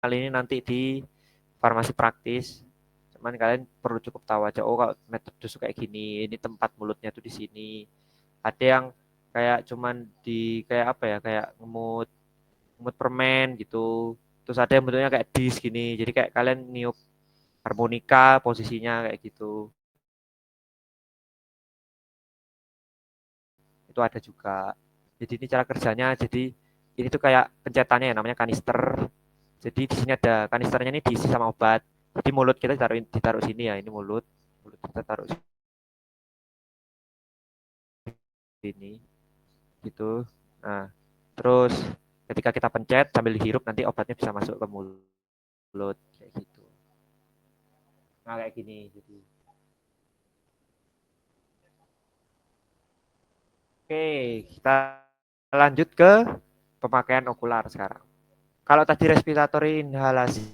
kali ini nanti di farmasi praktis. Cuman kalian perlu cukup tahu aja, oh kalau metode kayak gini, ini tempat mulutnya tuh di sini. Ada yang kayak cuman di kayak apa ya, kayak ngemut ngemut permen gitu. Terus ada yang bentuknya kayak disk gini. Jadi kayak kalian niup harmonika posisinya kayak gitu. Itu ada juga. Jadi ini cara kerjanya. Jadi ini tuh kayak pencetannya ya, namanya kanister. Jadi di sini ada kanisternya ini diisi sama obat. Jadi mulut kita ditaruh sini ya, ini mulut. Mulut kita taruh sini gitu. Nah, terus ketika kita pencet sambil dihirup nanti obatnya bisa masuk ke mulut kayak gitu. Nah, kayak gini jadi. Oke, kita lanjut ke pemakaian okular sekarang. Kalau tadi respiratory inhalasi,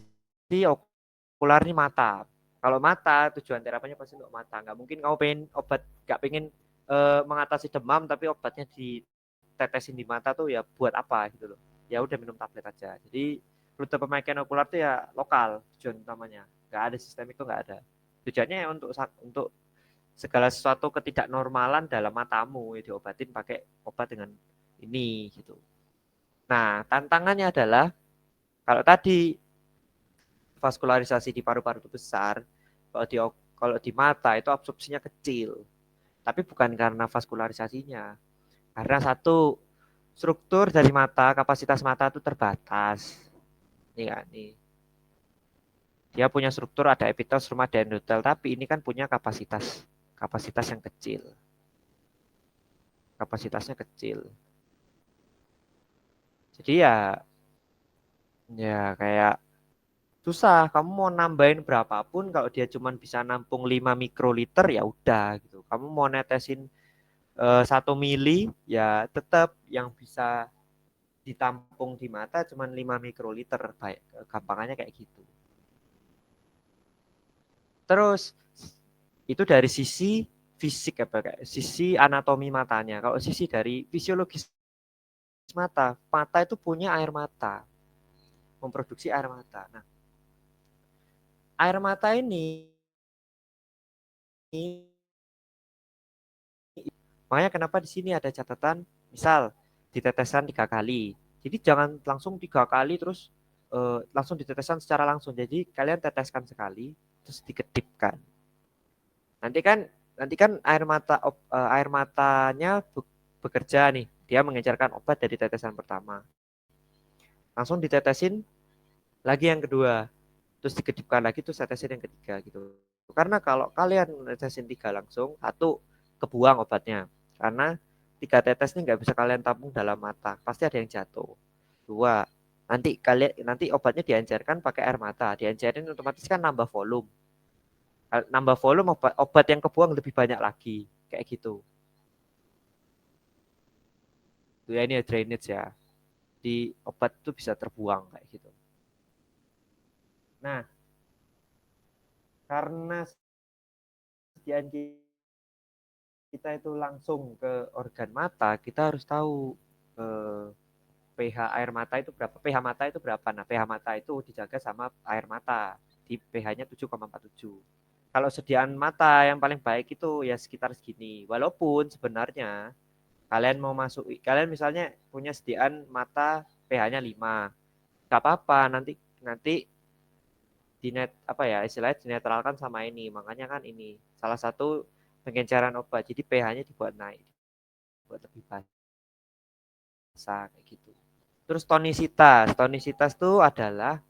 okular ini mata. Kalau mata, tujuan terapinya pasti untuk mata. Nggak mungkin kamu pengen obat, nggak pengen mengatasi demam, tapi obatnya ditetesin di mata tuh ya buat apa gitu loh. Ya udah minum tablet aja. Jadi rute pemakaian okular tuh ya lokal tujuan utamanya. Nggak ada sistemik tuh nggak ada. Tujuannya ya untuk segala sesuatu ketidaknormalan dalam matamu ya diobatin pakai obat dengan ini gitu. Nah, tantangannya adalah kalau tadi vaskularisasi di paru-paru itu besar, kalau di mata itu absorpsinya kecil. Tapi bukan karena vaskularisasinya. Karena satu, struktur dari mata, kapasitas mata itu terbatas. Nih kan, nih. Dia punya struktur ada epitel, stroma, dan endotel, tapi ini kan punya kapasitas yang kecil. Kapasitasnya kecil. Jadi ya kayak susah. Kamu mau nambahin berapapun kalau dia cuma bisa nampung 5 mikroliter ya udah gitu. Kamu mau netesin 1 mili ya tetap yang bisa ditampung di mata cuma 5 mikroliter. Baik, gampangannya kayak gitu. Terus itu dari sisi fisik apa kayak sisi anatomi matanya. Kalau sisi dari fisiologis mata, mata itu punya air mata, memproduksi air mata. Nah, air mata ini makanya kenapa di sini ada catatan, misal diteteskan 3 kali. Jadi jangan langsung 3 kali terus langsung diteteskan secara langsung. Jadi kalian teteskan sekali terus dikedipkan. Nanti kan air matanya bekerja nih. Dia mengejarkan obat dari tetesan pertama. Langsung ditetesin lagi yang kedua. Terus dikedipkan lagi terus tetesin yang ketiga gitu. Karena kalau kalian tetesin 3 langsung, satu kebuang obatnya. Karena 3 tetes ini nggak bisa kalian tampung dalam mata, pasti ada yang jatuh. Dua, nanti obatnya diencerkan pakai air mata, diencerin otomatis kan nambah volume. Nambah volume obat yang kebuang lebih banyak lagi, kayak gitu. Tuh ya ini drainage ya. Di obat itu bisa terbuang kayak gitu. Nah, karena sediaan kita itu langsung ke organ mata, kita harus tahu eh, pH air mata itu berapa. pH mata itu berapa? Nah, pH mata itu dijaga sama air mata di pH-nya 7,47. Kalau sediaan mata yang paling baik itu ya sekitar segini. Walaupun sebenarnya kalian misalnya punya sediaan mata pH-nya 5. Gak apa-apa, nanti nanti apa ya istilahnya dinetralkan sama ini. Makanya kan ini salah satu pengenceran obat. Jadi pH-nya dibuat naik, buat lebih basah kayak gitu. Terus tonisitas. Tonisitas itu adalah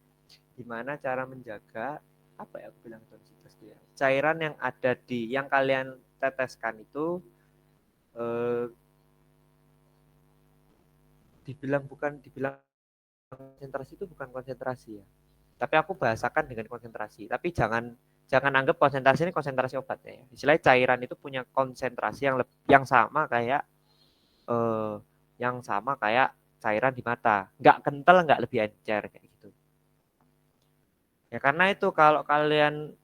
gimana cara menjaga apa ya aku bilang tonisitas itu ya. Cairan yang ada yang kalian teteskan itu eh, dibilang konsentrasi itu bukan konsentrasi ya. Tapi aku bahasakan dengan konsentrasi. Tapi jangan jangan anggap konsentrasi ini konsentrasi obatnya ya. Istilahnya cairan itu punya konsentrasi yang sama kayak eh, cairan di mata. Nggak kental, nggak lebih encer kayak gitu. Ya karena itu kalau kalian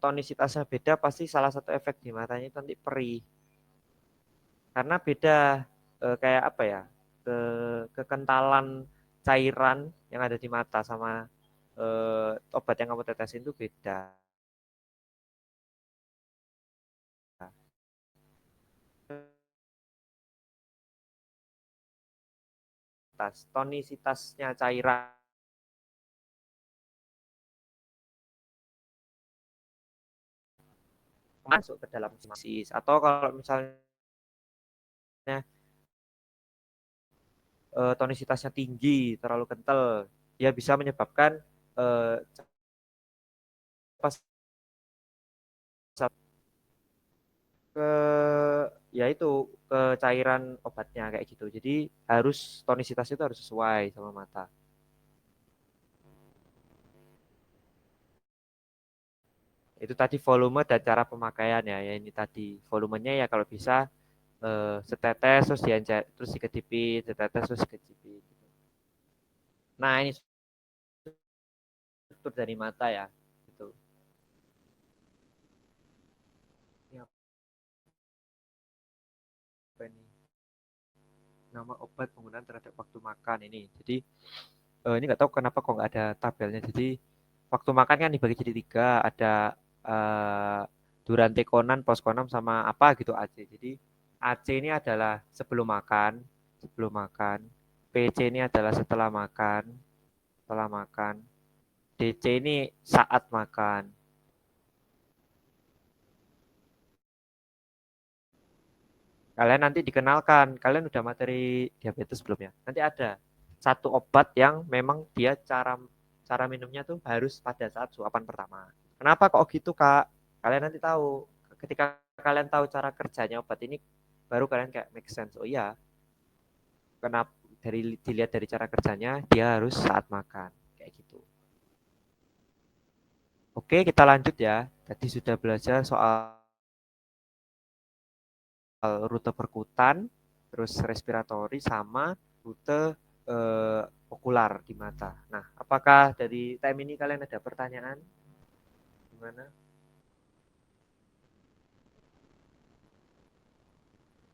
tonisitasnya beda pasti salah satu efek di matanya itu nanti perih. Karena beda kayak apa ya? Kekentalan cairan yang ada di mata sama obat yang kamu tetesin itu beda. Tonisitasnya cairan masuk ke dalam sinapsis, atau kalau misalnya tonisitasnya tinggi, terlalu kental, ya bisa menyebabkan pas ke ya itu ke cairan obatnya kayak gitu. Jadi harus tonisitas itu harus sesuai sama mata. Itu tadi volume dan cara pemakaian ya. Ya ini tadi volumenya ya kalau bisa setetes terus diencer terus dikedipin, setetes terus dikedipin. Nah ini struktur dari mata ya. Gitu. Ini apa ini? Nama obat penggunaan terhadap waktu makan ini. Jadi ini nggak tahu kenapa kok nggak ada tabelnya. Jadi waktu makan kan dibagi jadi tiga, ada durante konan, post konam sama apa gitu AC. Jadi AC ini adalah sebelum makan. PC ini adalah setelah makan. DC ini saat makan. Kalian nanti dikenalkan, kalian udah materi diabetes belum ya? Nanti ada satu obat yang memang dia cara minumnya tuh harus pada saat suapan pertama. Kenapa kok gitu, Kak? Kalian nanti tahu. Ketika kalian tahu cara kerjanya obat ini, baru kalian kayak make sense. Oh iya, kenapa dilihat dari cara kerjanya, dia harus saat makan. Kayak gitu. Oke, kita lanjut ya. Tadi sudah belajar soal rute perkutan, terus respiratori sama rute okular di mata. Nah, apakah dari time ini kalian ada pertanyaan? Gimana?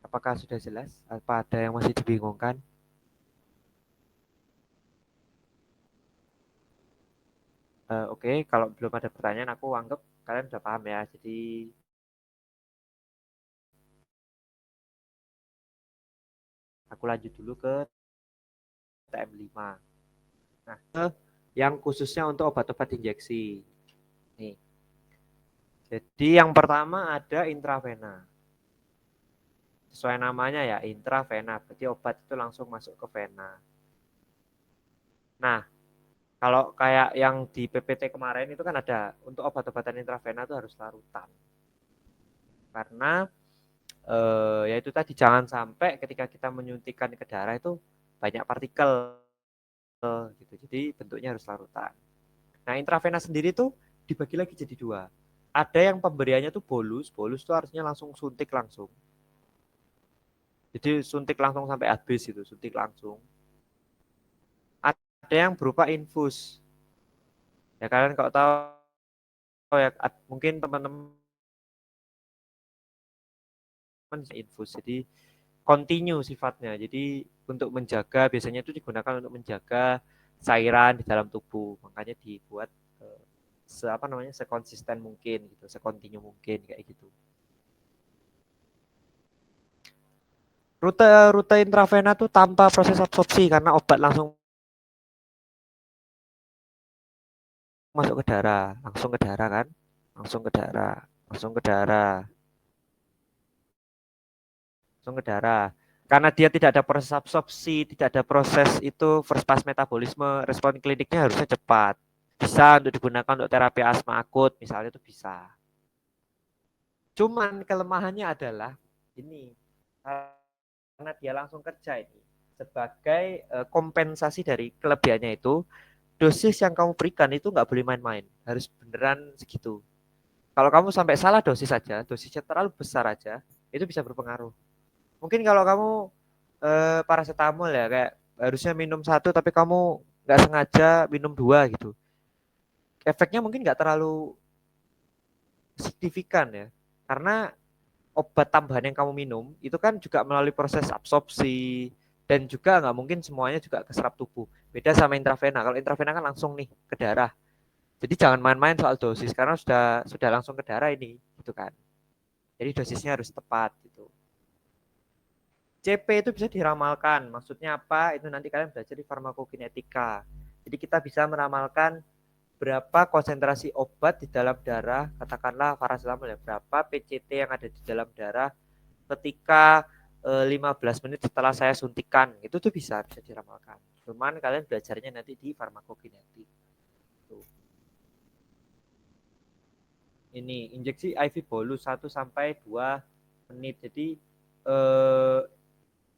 Apakah sudah jelas? Apa ada yang masih dibingungkan? Oke, kalau belum ada pertanyaan, aku anggap kalian sudah paham ya. Jadi aku lanjut dulu ke TM5. Nah, yang khususnya untuk obat-obat injeksi. Nih. Jadi yang pertama ada intravena. Sesuai namanya ya, intravena. Berarti obat itu langsung masuk ke vena. Nah, kalau kayak yang di PPT kemarin itu kan ada untuk obat-obatan intravena itu harus larutan. Karena ya itu tadi jangan sampai ketika kita menyuntikkan ke darah itu banyak partikel gitu. Jadi bentuknya harus larutan. Nah, intravena sendiri tuh dibagi lagi jadi dua. Ada yang pemberiannya tuh bolus, bolus tuh harusnya langsung suntik langsung. Jadi suntik langsung sampai habis itu, suntik langsung. Ada yang berupa infus. Ya kalian kalau tahu ya mungkin teman-teman infus. Jadi continue sifatnya. Jadi untuk menjaga biasanya itu digunakan untuk menjaga cairan di dalam tubuh. Makanya dibuat apa namanya sekonsisten mungkin gitu, sekontinu mungkin kayak gitu. Rute rute intravena tuh tanpa proses absorpsi karena obat langsung masuk ke darah, langsung ke darah kan, langsung ke darah, langsung ke darah, langsung ke darah. Karena dia tidak ada proses absorpsi, tidak ada proses itu first pass metabolisme, respon kliniknya harusnya cepat. Bisa untuk digunakan untuk terapi asma akut, misalnya itu bisa. Cuman kelemahannya adalah ini, karena dia langsung kerja ini, sebagai kompensasi dari kelebihannya itu, dosis yang kamu berikan itu nggak boleh main-main, harus beneran segitu. Kalau kamu sampai salah dosis saja, dosisnya terlalu besar aja, itu bisa berpengaruh. Mungkin kalau kamu paracetamol ya, kayak harusnya minum satu, tapi kamu nggak sengaja minum dua gitu. Efeknya mungkin nggak terlalu signifikan ya, karena obat tambahan yang kamu minum itu kan juga melalui proses absorpsi dan juga nggak mungkin semuanya juga keserap tubuh. Beda sama intravena. Kalau intravena kan langsung nih ke darah. Jadi jangan main-main soal dosis karena sudah langsung ke darah ini, gitu kan. Jadi dosisnya harus tepat gitu. CP itu bisa diramalkan. Maksudnya apa? Itu nanti kalian belajar di farmakokinetika. Jadi kita bisa meramalkan berapa konsentrasi obat di dalam darah, katakanlah paracetamol ya, berapa PCT yang ada di dalam darah ketika 15 menit setelah saya suntikan. Itu tuh bisa diramalkan. Cuman kalian belajarnya nanti di farmakokinetik. Tuh. Ini injeksi IV bolus 1 sampai 2 menit. Jadi eh,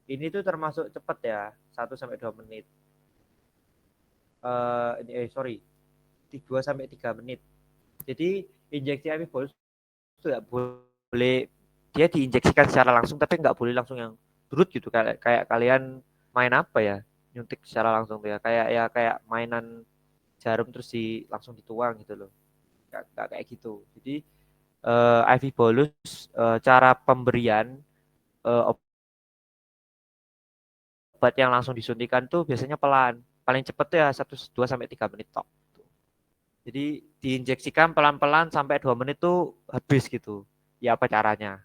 ini tuh termasuk cepat ya, 1 sampai 2 menit. Sorry, 2 sampai 3 menit. Jadi injeksi IV bolus itu nggak boleh dia diinjeksikan secara langsung, tapi nggak boleh langsung yang turut gitu, kayak kalian main apa ya, nyuntik secara langsung tuh ya, kayak mainan jarum terus langsung dituang gitu loh, nggak kayak gitu. Jadi IV bolus, cara pemberian obat yang langsung disuntikan tuh biasanya pelan, paling cepet tuh ya 1 2 sampai 3 menit tok. Jadi diinjeksikan pelan-pelan sampai 2 menit tuh habis gitu. Ya apa caranya?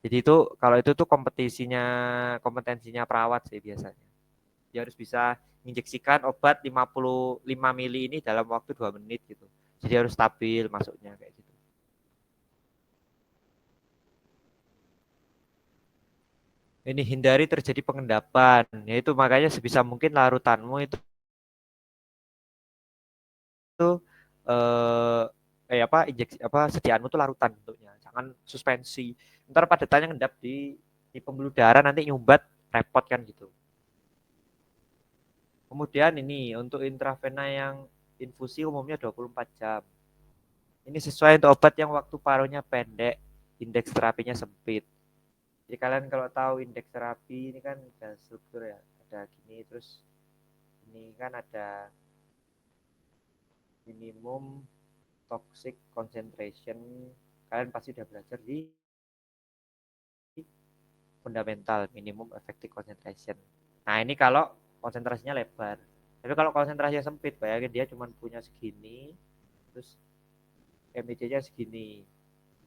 Jadi itu kalau itu tuh kompetensinya perawat sih biasanya. Dia harus bisa menginjeksikan obat 55 mili ini dalam waktu 2 menit gitu. Jadi harus stabil masuknya kayak gitu. Ini hindari terjadi pengendapan, yaitu makanya sebisa mungkin larutanmu itu injeksi apa sediaanmu tuh larutan bentuknya. Jangan suspensi. Ntar padatannya ngendap di pembuluh darah nanti nyumbat repot kan gitu. Kemudian ini untuk intravena yang infusi umumnya 24 jam. Ini sesuai untuk obat yang waktu paruhnya pendek, indeks terapinya sempit. Jadi kalian kalau tahu indeks terapi ini kan ada struktur ya, ada gini terus ini kan ada minimum toxic concentration. Kalian pasti udah belajar di fundamental minimum effective concentration. Nah, ini kalau konsentrasinya lebar. Tapi kalau konsentrasinya sempit, bayangin dia cuma punya segini, terus MIC-nya segini.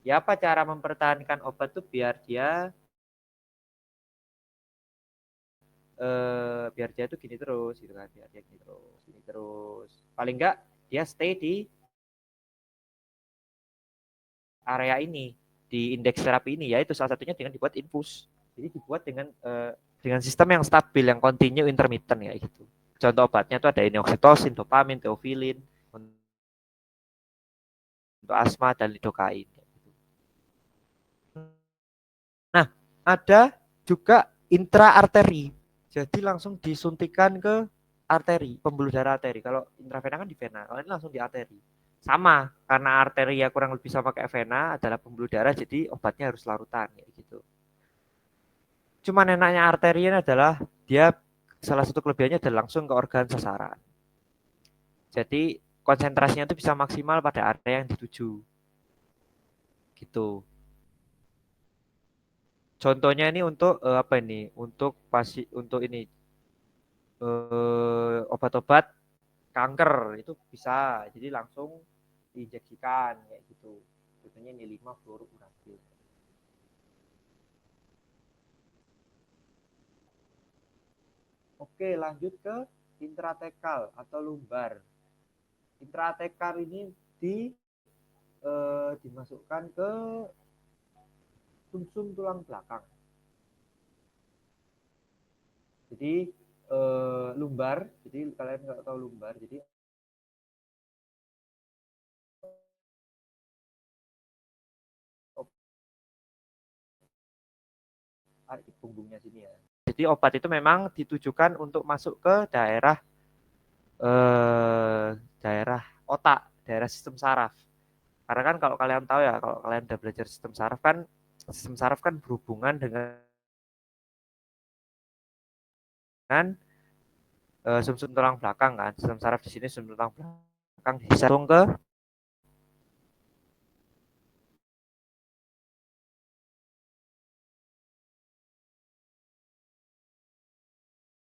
Ya apa cara mempertahankan obat tuh biar dia tuh gini terus gitu kan, biar dia gini terus, gini terus. Paling enggak dia stay di area ini, di indeks terapi ini, yaitu salah satunya dengan dibuat infus. Jadi dibuat dengan sistem yang stabil, yang continue intermittent ya gitu. Contoh obatnya tuh ada ini oksitosin, dopamin, teofilin untuk asma dan lidokain. Nah, ada juga intraarteri. Jadi langsung disuntikan ke arteri, pembuluh darah arteri. Kalau intravena kan di vena, kalau ini langsung di arteri. Sama, karena arteri ya kurang lebih sama kayak vena adalah pembuluh darah, jadi obatnya harus larutan kayak gitu. Cuman enaknya arteri ini adalah dia salah satu kelebihannya adalah langsung ke organ sasaran. Jadi konsentrasinya itu bisa maksimal pada area yang dituju. Gitu. Contohnya ini untuk apa ini? Untuk ini obat-obat kanker itu bisa. Jadi langsung diinjeksikan kayak gitu. Contohnya ini 5 fluorouracil. Oke, lanjut ke intratekal atau lumbar. Intratekal ini dimasukkan ke sumsum tulang belakang. Jadi lumbar, jadi kalian nggak tahu lumbar, jadi di punggungnya sini ya. Jadi obat itu memang ditujukan untuk masuk ke eh, daerah otak, daerah sistem saraf. Karena kan kalau kalian tahu ya, kalau kalian udah belajar sistem saraf kan berhubungan dengan sumsum tulang belakang kan. Sistem saraf di sini sumsum tulang belakang disambung ke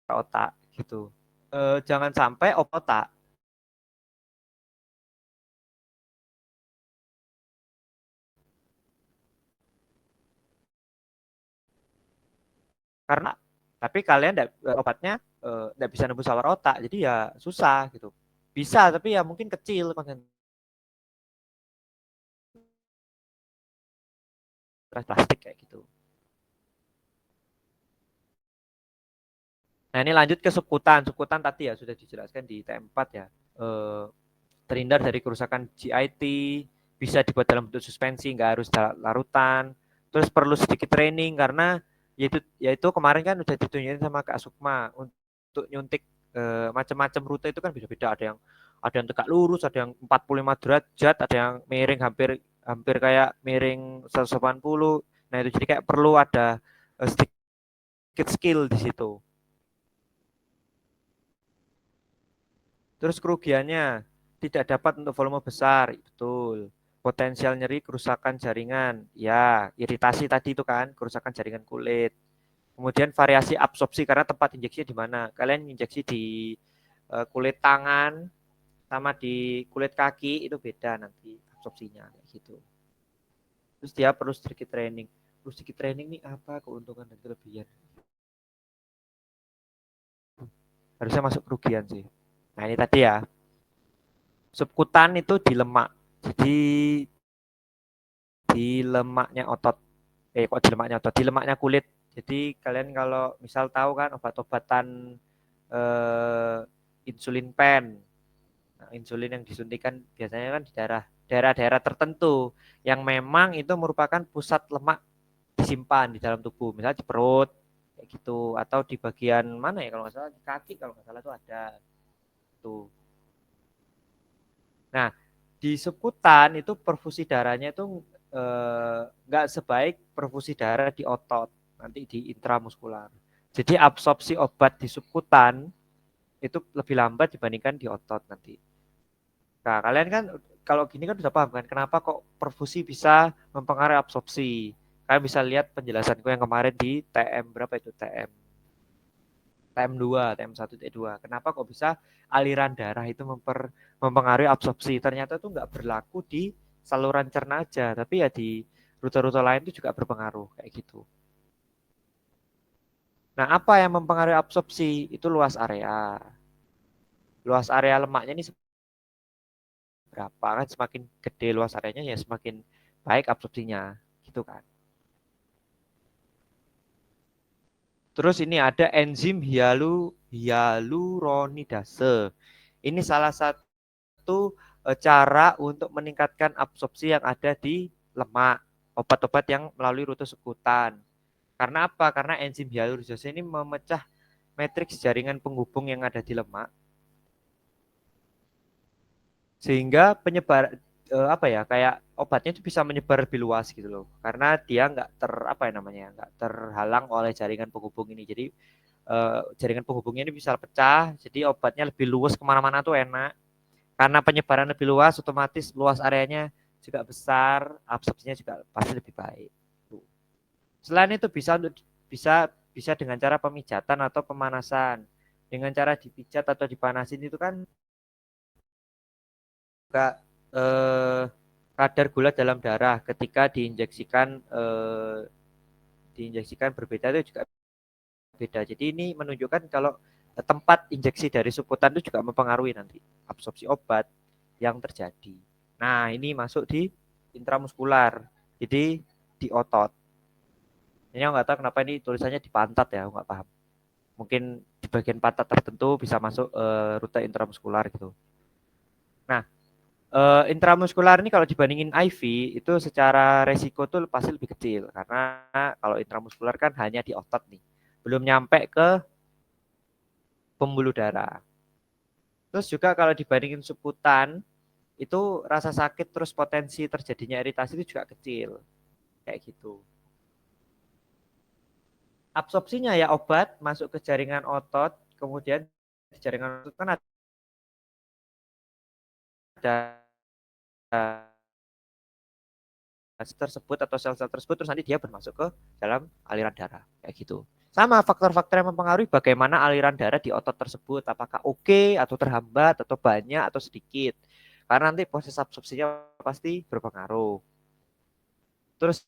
otak gitu. jangan sampai otak. Karena tapi kalian obatnya nggak bisa nembus sawar otak, jadi ya susah gitu. Bisa tapi ya mungkin kecil konsentrasi plastik kayak gitu. Nah ini lanjut ke subkutan. Subkutan tadi ya sudah dijelaskan di TM4 ya. Eh, Terhindar dari kerusakan GIT, bisa dibuat dalam bentuk suspensi, nggak harus larutan. Terus perlu sedikit training karena yaitu kemarin kan udah ditunjukin sama Kak Sukma untuk nyuntik macam-macam rute itu kan beda-beda. Ada yang tegak lurus, ada yang 45 derajat, ada yang miring hampir hampir kayak miring 180. Nah itu jadi kayak perlu ada sedikit skill di situ. Terus kerugiannya tidak dapat untuk volume besar, betul. Potensial nyeri, kerusakan jaringan, ya iritasi tadi itu kan, kerusakan jaringan kulit. Kemudian variasi absorpsi karena tempat injeksi di mana. Kalian injeksi di kulit tangan sama di kulit kaki itu beda nanti absorpsinya kayak gitu. Terus dia perlu sedikit training. Perlu sedikit training nih apa keuntungan dan kelebihan? Harusnya masuk kerugian sih. Nah ini tadi ya, subkutan itu di lemak. Jadi di lemaknya otot. Kok di lemaknya otot? Di lemaknya kulit. Jadi kalian kalau misal tahu kan obat-obatan eh, insulin pen. Nah, insulin yang disuntikan biasanya kan di daerah-daerah tertentu yang memang itu merupakan pusat lemak disimpan di dalam tubuh. Misalnya di perut kayak gitu atau di bagian mana ya kalau nggak salah di kaki kalau nggak salah itu ada tuh. Nah, di subkutan itu perfusi darahnya itu nggak sebaik perfusi darah di otot, nanti di intramuskular. Jadi absorpsi obat di subkutan itu lebih lambat dibandingkan di otot nanti. Nah, kalian kan kalau gini kan sudah paham kan kenapa kok perfusi bisa mempengaruhi absorpsi. Kalian bisa lihat penjelasanku yang kemarin di TM berapa itu TM2, TM1, T2. Kenapa kok bisa aliran darah itu mempengaruhi absorpsi? Ternyata itu nggak berlaku di saluran cerna aja, tapi ya di rute-rute lain itu juga berpengaruh kayak gitu. Nah, apa yang mempengaruhi absorpsi? Itu luas area. Luas area lemaknya ini berapa kan semakin gede luas areanya ya semakin baik absorpsinya, gitu kan. Terus ini ada enzim hyaluronidase. Ini salah satu cara untuk meningkatkan absorpsi yang ada di lemak, obat-obat yang melalui rute subkutan. Karena apa? Karena enzim hyaluronidase ini memecah matriks jaringan penghubung yang ada di lemak sehingga penyebar apa ya kayak obatnya itu bisa menyebar lebih luas gitu loh karena dia nggak apa ya namanya nggak terhalang oleh jaringan penghubung ini jadi jaringan penghubungnya ini bisa pecah jadi obatnya lebih luas kemana-mana tuh enak karena penyebaran lebih luas otomatis luas areanya juga besar absorpsinya juga pasti lebih baik. Selain itu bisa bisa dengan cara pemijatan atau pemanasan. Dengan cara dipijat atau dipanasin itu kan juga kadar gula dalam darah ketika diinjeksikan berbeda itu juga beda. Jadi ini menunjukkan kalau tempat injeksi dari subkutan itu juga mempengaruhi nanti absorpsi obat yang terjadi. Nah, ini masuk di intramuskular. Jadi di otot. Ini aku nggak tahu kenapa ini tulisannya di pantat ya, aku nggak paham. Mungkin di bagian pantat tertentu bisa masuk rute intramuskular gitu. Nah, intramuskular ini kalau dibandingin IV itu secara resiko tuh pasti lebih kecil karena kalau intramuskular kan hanya di otot nih, belum nyampe ke pembuluh darah. Terus juga kalau dibandingin subkutan itu rasa sakit terus potensi terjadinya iritasi itu juga kecil kayak gitu. Absorpsinya ya obat masuk ke jaringan otot, kemudian di jaringan otot kan ada tersebut atau sel-sel tersebut terus nanti dia bermasuk ke dalam aliran darah kayak gitu. Sama faktor-faktor yang mempengaruhi bagaimana aliran darah di otot tersebut, apakah oke atau terhambat atau banyak atau sedikit. Karena nanti proses absorpsinya pasti berpengaruh. Terus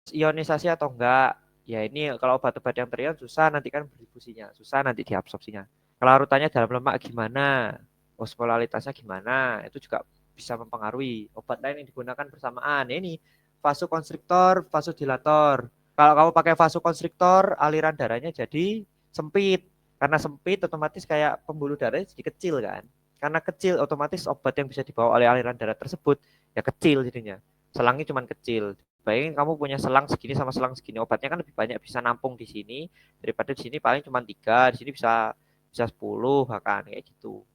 ionisasi atau enggak? Ya ini kalau obat-obat yang terion susah nanti kan berdifusinya, susah nanti diabsorpsinya. Kelarutannya dalam lemak gimana? Osmolalitasnya gimana? Itu juga bisa mempengaruhi. Obat lain yang digunakan bersamaan. Ini vasokonstriktor, vasodilator. Kalau kamu pakai vasokonstriktor, aliran darahnya jadi sempit. Karena sempit otomatis kayak pembuluh darahnya jadi kecil kan. Karena kecil otomatis obat yang bisa dibawa oleh aliran darah tersebut ya kecil jadinya. Selangnya cuma kecil. Bayangin kamu punya selang segini sama selang segini, obatnya kan lebih banyak bisa nampung di sini daripada di sini paling cuma 3, di sini bisa bisa 10 bahkan kayak gitu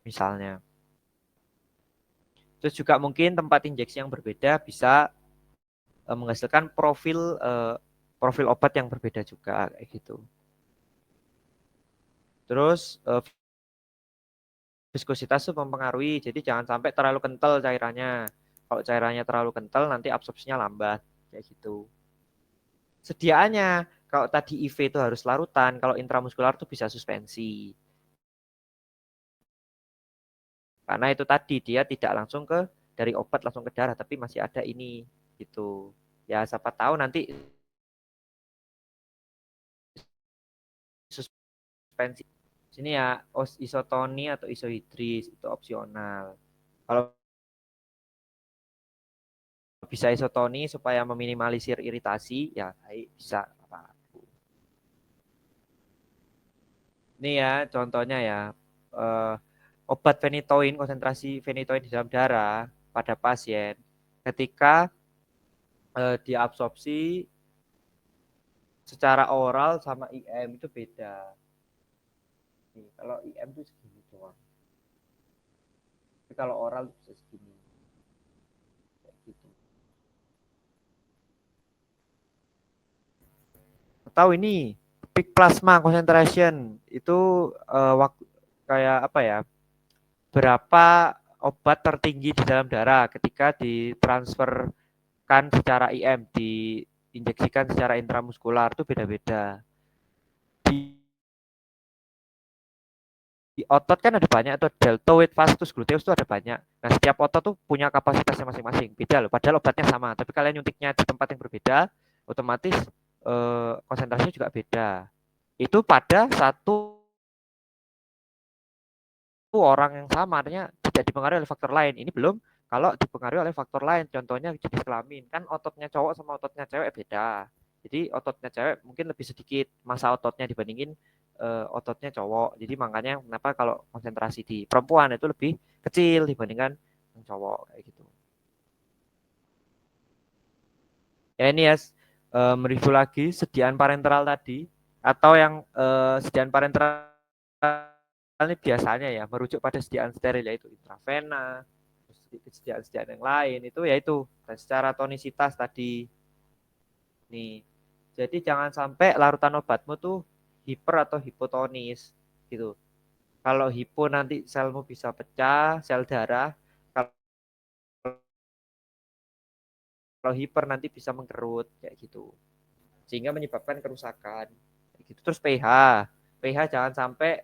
misalnya. Terus juga mungkin tempat injeksi yang berbeda bisa menghasilkan profil obat yang berbeda juga kayak gitu. Terus viskositas itu mempengaruhi, jadi jangan sampai terlalu kental cairannya. Kalau cairannya terlalu kental nanti absorpsinya lambat kayak gitu. Sediaannya kalau tadi IV itu harus larutan, kalau intramuskular itu bisa suspensi. Karena itu tadi dia tidak langsung ke dari obat langsung ke darah, tapi masih ada ini gitu. Ya siapa tahu nanti suspensi. Sini ya isotoni atau isohidris itu opsional. Kalau bisa isotoni supaya meminimalisir iritasi, ya baik bisa. Ini ya contohnya ya eh, obat phenytoin, konsentrasi phenytoin di dalam darah pada pasien ketika diabsorpsi secara oral sama IM itu beda. Nih, kalau IM itu segini doang. Tapi kalau oral itu bisa segini. Kayak gitu. Tahu ini peak plasma concentration itu waktu kayak apa ya? Berapa obat tertinggi di dalam darah ketika ditransferkan secara IM, diinjeksikan secara intramuskular itu beda-beda. Di otot kan ada banyak tuh deltoid, vastus, gluteus tuh ada banyak. Nah, setiap otot tuh punya kapasitasnya masing-masing. Beda loh, padahal obatnya sama, tapi kalian nyuntiknya di tempat yang berbeda, otomatis konsentrasinya juga beda. Itu pada satu orang yang sama, artinya tidak dipengaruhi oleh faktor lain. Ini belum kalau dipengaruhi oleh faktor lain, contohnya jenis kelamin. Kan ototnya cowok sama ototnya cewek beda. Jadi ototnya cewek mungkin lebih sedikit masa ototnya dibandingin ototnya cowok. Jadi makanya kenapa kalau konsentrasi di perempuan itu lebih kecil dibandingkan yang cowok kayak gitu. Ya ini ya mereview lagi sediaan parenteral tadi atau yang sediaan parenteral ini biasanya ya merujuk pada sediaan steril yaitu intravena, sediaan-sediaan yang lain itu yaitu dan secara tonisitas tadi nih. Jadi jangan sampai larutan obatmu tuh hiper atau hipotonis gitu. Kalau hipo nanti selmu bisa pecah, sel darah. Kalau hiper nanti bisa mengkerut kayak gitu. Sehingga menyebabkan kerusakan. Kayak gitu. Terus pH. pH jangan sampai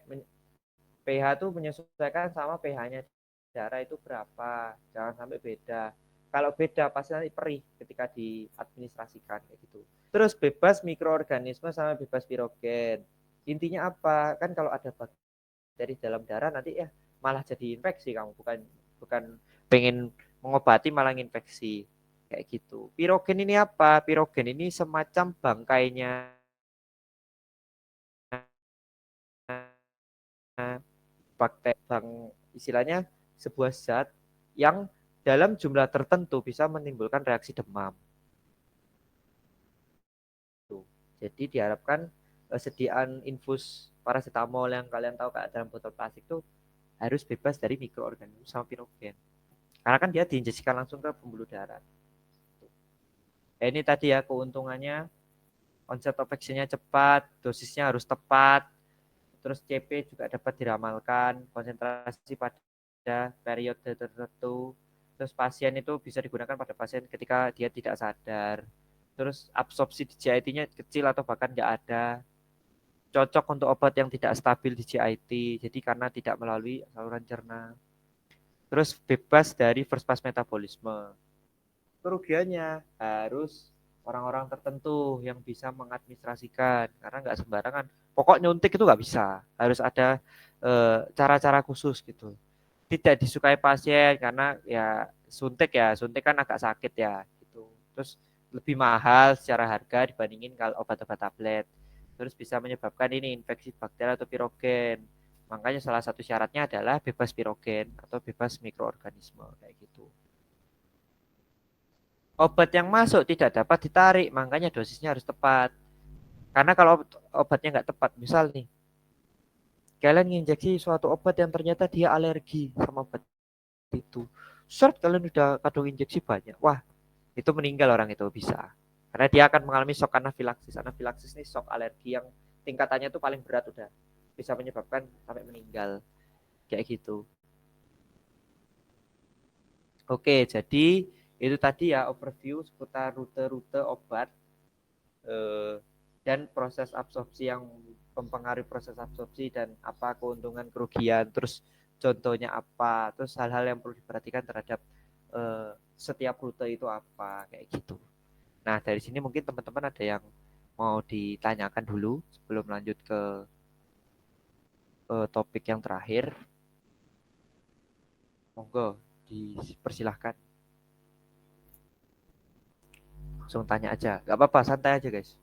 pH itu menyesuaikan sama pH-nya darah itu berapa. Jangan sampai beda. Kalau beda pasti nanti perih ketika diadministrasikan kayak gitu. Terus bebas mikroorganisme sama bebas pirogen. Intinya apa? Kan kalau ada bakteri dalam darah nanti ya malah jadi infeksi kamu bukan bukan pengen mengobati malah infeksi kayak gitu. Pirogen ini apa? Pirogen ini semacam bangkainya bakteri bang istilahnya sebuah zat yang dalam jumlah tertentu bisa menimbulkan reaksi demam. Jadi diharapkan sediaan infus paracetamol yang kalian tahu kayak dalam botol plastik itu harus bebas dari mikroorganisme sama pirogen. Karena kan dia diinjeksikan langsung ke pembuluh darah. Ini tadi ya keuntungannya onset of action-nya cepat, dosisnya harus tepat, terus CP juga dapat diramalkan, konsentrasi pada periode tertentu, terus pasien itu bisa digunakan pada pasien ketika dia tidak sadar. terus absorpsi di GIT-nya kecil atau bahkan nggak ada, cocok untuk obat yang tidak stabil di GIT, jadi karena tidak melalui saluran cerna, terus bebas dari first pass metabolisme. Kerugiannya harus orang-orang tertentu yang bisa mengadministrasikan, karena nggak sembarangan. Pokok nyuntik itu nggak bisa, harus ada cara-cara khusus gitu. Tidak disukai pasien karena suntik kan agak sakit ya gitu. Terus lebih mahal secara harga dibandingin kalau obat-obat tablet. Terus bisa menyebabkan ini infeksi bakteri atau pirogen. Makanya salah satu syaratnya adalah bebas pirogen atau bebas mikroorganisme kayak gitu. Obat yang masuk tidak dapat ditarik, makanya dosisnya harus tepat. Karena kalau obatnya nggak tepat, misal nih, kalian nginjeksi suatu obat yang ternyata dia alergi sama obat itu. Short kalian udah kadung injeksi banyak. Wah, itu meninggal orang itu bisa. Karena dia akan mengalami shock anafilaksis. Anafilaksis ini shock alergi yang tingkatannya itu paling berat udah. Bisa menyebabkan sampai meninggal. Kayak gitu. Oke, jadi itu tadi ya overview seputar rute-rute obat eh, dan proses absorpsi yang mempengaruhi proses absorpsi dan apa keuntungan kerugian, terus contohnya apa, terus hal-hal yang perlu diperhatikan terhadap setiap rute itu apa kayak gitu. Nah dari sini mungkin teman-teman ada yang mau ditanyakan dulu sebelum lanjut ke topik yang terakhir, monggo dipersilahkan langsung tanya aja, nggak apa-apa santai aja guys.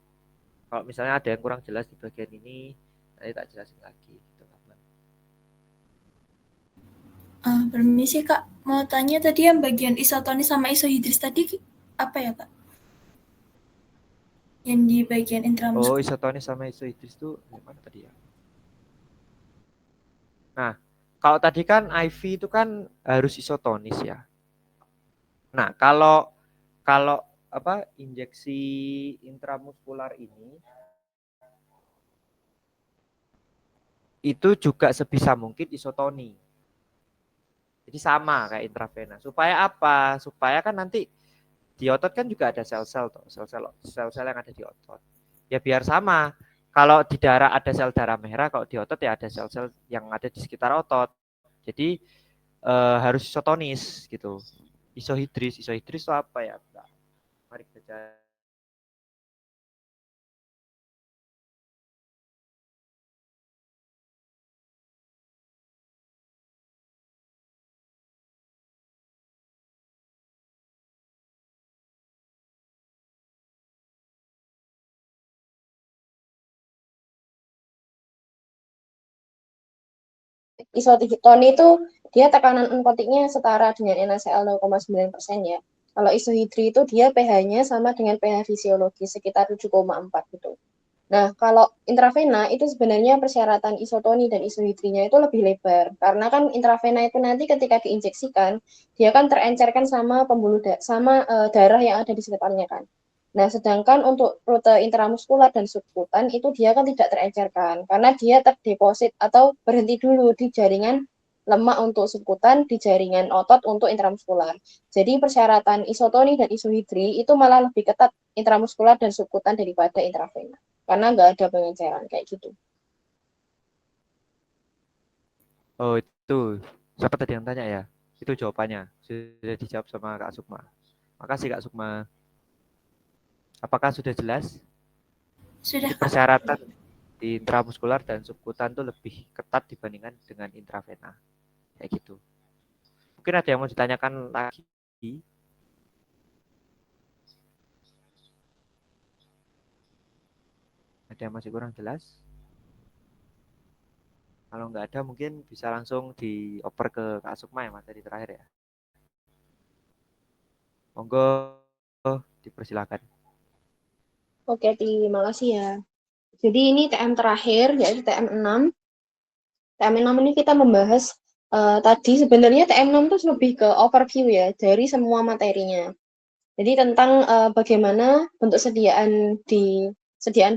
Kalau misalnya ada yang kurang jelas di bagian ini nanti tak jelasin lagi gitu. Permisi Kak, mau tanya tadi yang bagian isotonis sama isohidris tadi apa ya Kak? Yang di bagian Oh, intramuskuler. isotonis sama isohidris itu gimana tadi ya? Nah, kalau tadi kan IV itu kan harus isotonis ya. Nah, kalau kalau apa injeksi intramuskular ini itu juga sebisa mungkin isotoni. Jadi sama kayak intravena. Supaya apa? Supaya kan nanti di otot kan juga ada sel-sel tuh, sel-sel yang ada di otot. Ya biar sama. Kalau di darah ada sel darah merah, kalau di otot ya ada sel-sel yang ada di sekitar otot. Jadi harus isotonis gitu. Isohidris itu apa ya? Mari kita Isotoni itu dia tekanan onkotiknya setara dengan NaCl 0,9% ya. Kalau isohidri itu dia pH-nya sama dengan pH fisiologis sekitar 7,4 gitu. Nah, kalau intravena itu sebenarnya persyaratan isotoni dan isohidrinya itu lebih lebar. Karena kan intravena itu nanti ketika diinjeksikan, dia kan terencerkan sama pembuluh darah yang ada di sekitarnya kan. Nah, sedangkan untuk rute intramuskular dan subkutan itu dia kan tidak terencerkan karena dia terdeposit atau berhenti dulu di jaringan lemak untuk subkutan, di jaringan otot untuk intramuskular. Jadi persyaratan isotoni dan isohidri itu malah lebih ketat intramuskular dan subkutan daripada intravena karena nggak ada pengenceran kayak gitu. Oh itu siapa tadi yang tanya ya? Itu jawabannya sudah dijawab sama Kak Sukma. Makasih Kak Sukma. Apakah sudah jelas? Sudah Jadi Kak. persyaratan di intramuskular dan subkutan itu lebih ketat dibandingkan dengan intravena. Kayak gitu. Mungkin ada yang mau ditanyakan lagi? Ada yang masih kurang jelas? Kalau nggak ada mungkin bisa langsung dioper ke Kak Sukma ya materi terakhir ya. Monggo dipersilakan. Oke, terima kasih ya. Jadi ini TM terakhir yaitu TM 6. TM 6 ini kita membahas tadi sebenarnya TM 6 itu lebih ke overview ya dari semua materinya. Jadi tentang bagaimana bentuk sediaan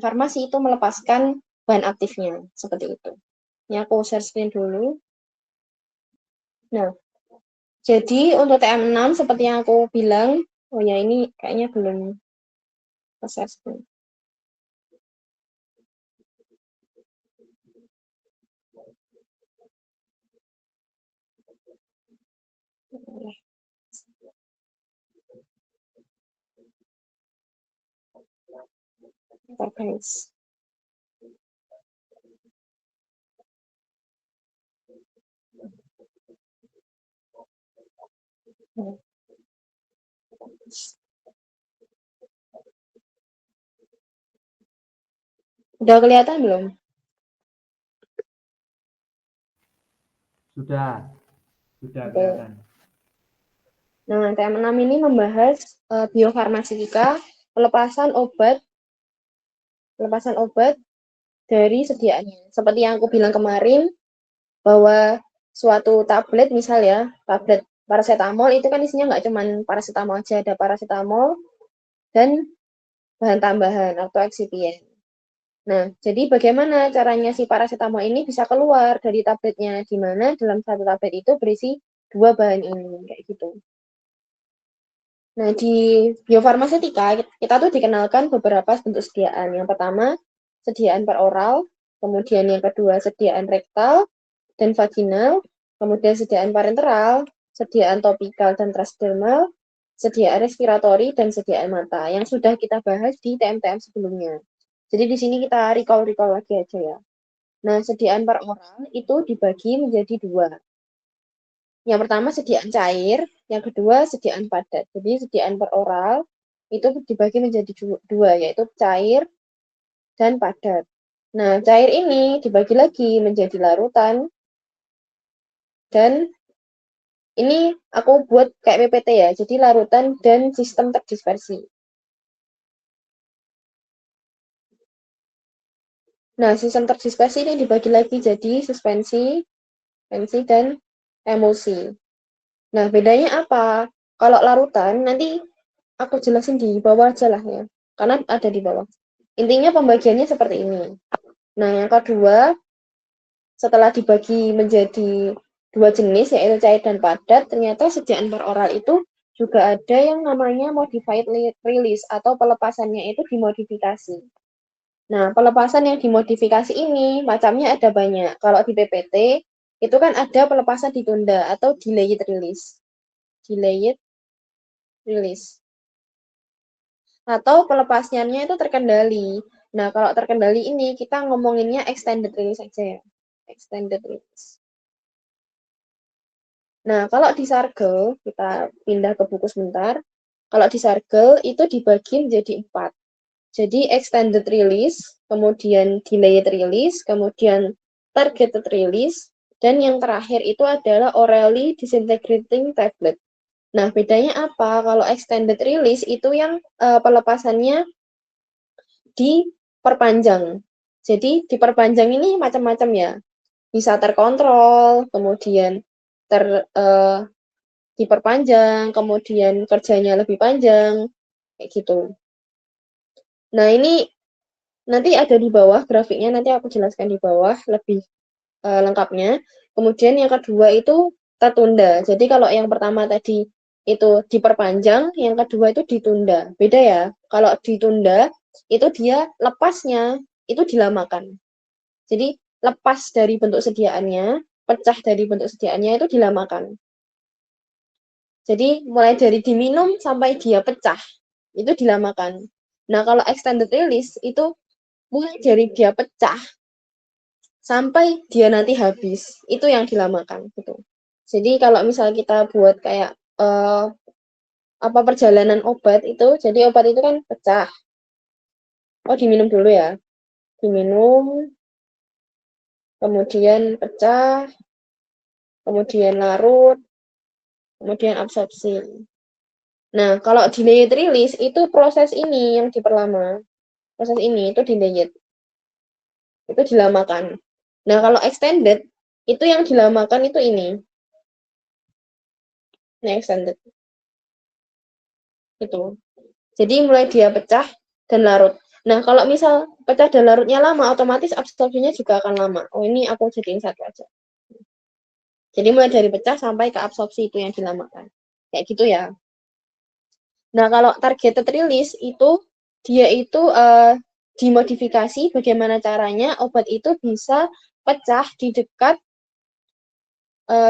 farmasi itu melepaskan bahan aktifnya seperti itu. Ini aku share screen dulu. Nah, jadi untuk TM 6 seperti yang aku bilang, oh ya ini kayaknya belum assessment. Guys. Udah kelihatan belum? Sudah Oke. kelihatan. Nah, TM6 ini membahas biofarmasika, pelepasan obat dari sediaannya. Seperti yang aku bilang kemarin, bahwa suatu tablet, misal ya, tablet paracetamol itu kan isinya nggak cuma paracetamol aja, ada paracetamol dan bahan tambahan atau eksipien. Nah, jadi bagaimana caranya si paracetamol ini bisa keluar dari tabletnya, di mana dalam satu tablet itu berisi 2 bahan ini, kayak gitu. Nah, di biofarmasetika, kita tuh dikenalkan beberapa bentuk sediaan. Yang pertama, sediaan peroral, kemudian yang kedua, sediaan rektal dan vaginal, kemudian sediaan parenteral, sediaan topikal dan transdermal, sediaan respiratori, dan sediaan mata, yang sudah kita bahas di TM-TM sebelumnya. Jadi di sini kita recall lagi aja ya. Nah, sediaan peroral itu dibagi menjadi 2. Yang pertama sediaan cair, yang kedua sediaan padat. Jadi sediaan peroral itu dibagi menjadi 2, yaitu cair dan padat. Nah, cair ini dibagi lagi menjadi larutan, dan ini aku buat kayak PPT ya, jadi larutan dan sistem terdispersi. Nah, sistem terdispersi ini dibagi lagi jadi suspensi, dan emulsi. Nah, bedanya apa? Kalau larutan, nanti aku jelasin di bawah aja lah ya, karena ada di bawah. Intinya pembagiannya seperti ini. Nah, yang kedua, setelah dibagi menjadi 2 jenis, yaitu cair dan padat, ternyata sediaan peroral itu juga ada yang namanya modified release, atau pelepasannya itu dimodifikasi. Nah, pelepasan yang dimodifikasi ini macamnya ada banyak. Kalau di PPT, itu kan ada pelepasan ditunda atau delayed release. Delayed release. Atau pelepasnya itu terkendali. Nah, kalau terkendali ini kita ngomonginnya extended release aja ya. Extended release. Nah, kalau di Sargel, kita pindah ke buku sebentar. Kalau di Sargel itu dibagi menjadi 4. Jadi extended release, kemudian delayed release, kemudian targeted release, dan yang terakhir itu adalah orally disintegrating tablet. Nah, bedanya apa? Kalau extended release itu yang pelepasannya diperpanjang. Jadi diperpanjang ini macam-macam ya. Bisa terkontrol, kemudian diperpanjang, kemudian kerjanya lebih panjang, kayak gitu. Nah, ini nanti ada di bawah grafiknya, nanti aku jelaskan di bawah lebih lengkapnya. Kemudian yang kedua itu tertunda. Jadi kalau yang pertama tadi itu diperpanjang, yang kedua itu ditunda. Beda ya. Kalau ditunda, itu dia lepasnya itu dilamakan. Jadi lepas dari bentuk sediaannya, pecah dari bentuk sediaannya itu dilamakan. Jadi mulai dari diminum sampai dia pecah, itu dilamakan. Nah, kalau extended release itu mulai dari dia pecah sampai dia nanti habis, itu yang dilamakan gitu. Jadi kalau misal kita buat kayak perjalanan obat itu, jadi obat itu kan pecah. Oh, diminum dulu ya. Diminum, kemudian pecah, kemudian larut, kemudian absorpsi. Nah, kalau delayed release itu proses ini yang diperlama. Proses ini itu delayed. Itu dilamakan. Nah, kalau extended itu yang dilamakan itu ini. Ini extended. Itu. Jadi mulai dia pecah dan larut. Nah, kalau misal pecah dan larutnya lama, otomatis absorpsinya juga akan lama. Oh, ini aku jadiin satu aja. Jadi mulai dari pecah sampai ke absorpsi itu yang dilamakan. Kayak gitu ya. Nah, kalau targeted release itu dia itu dimodifikasi bagaimana caranya obat itu bisa pecah di dekat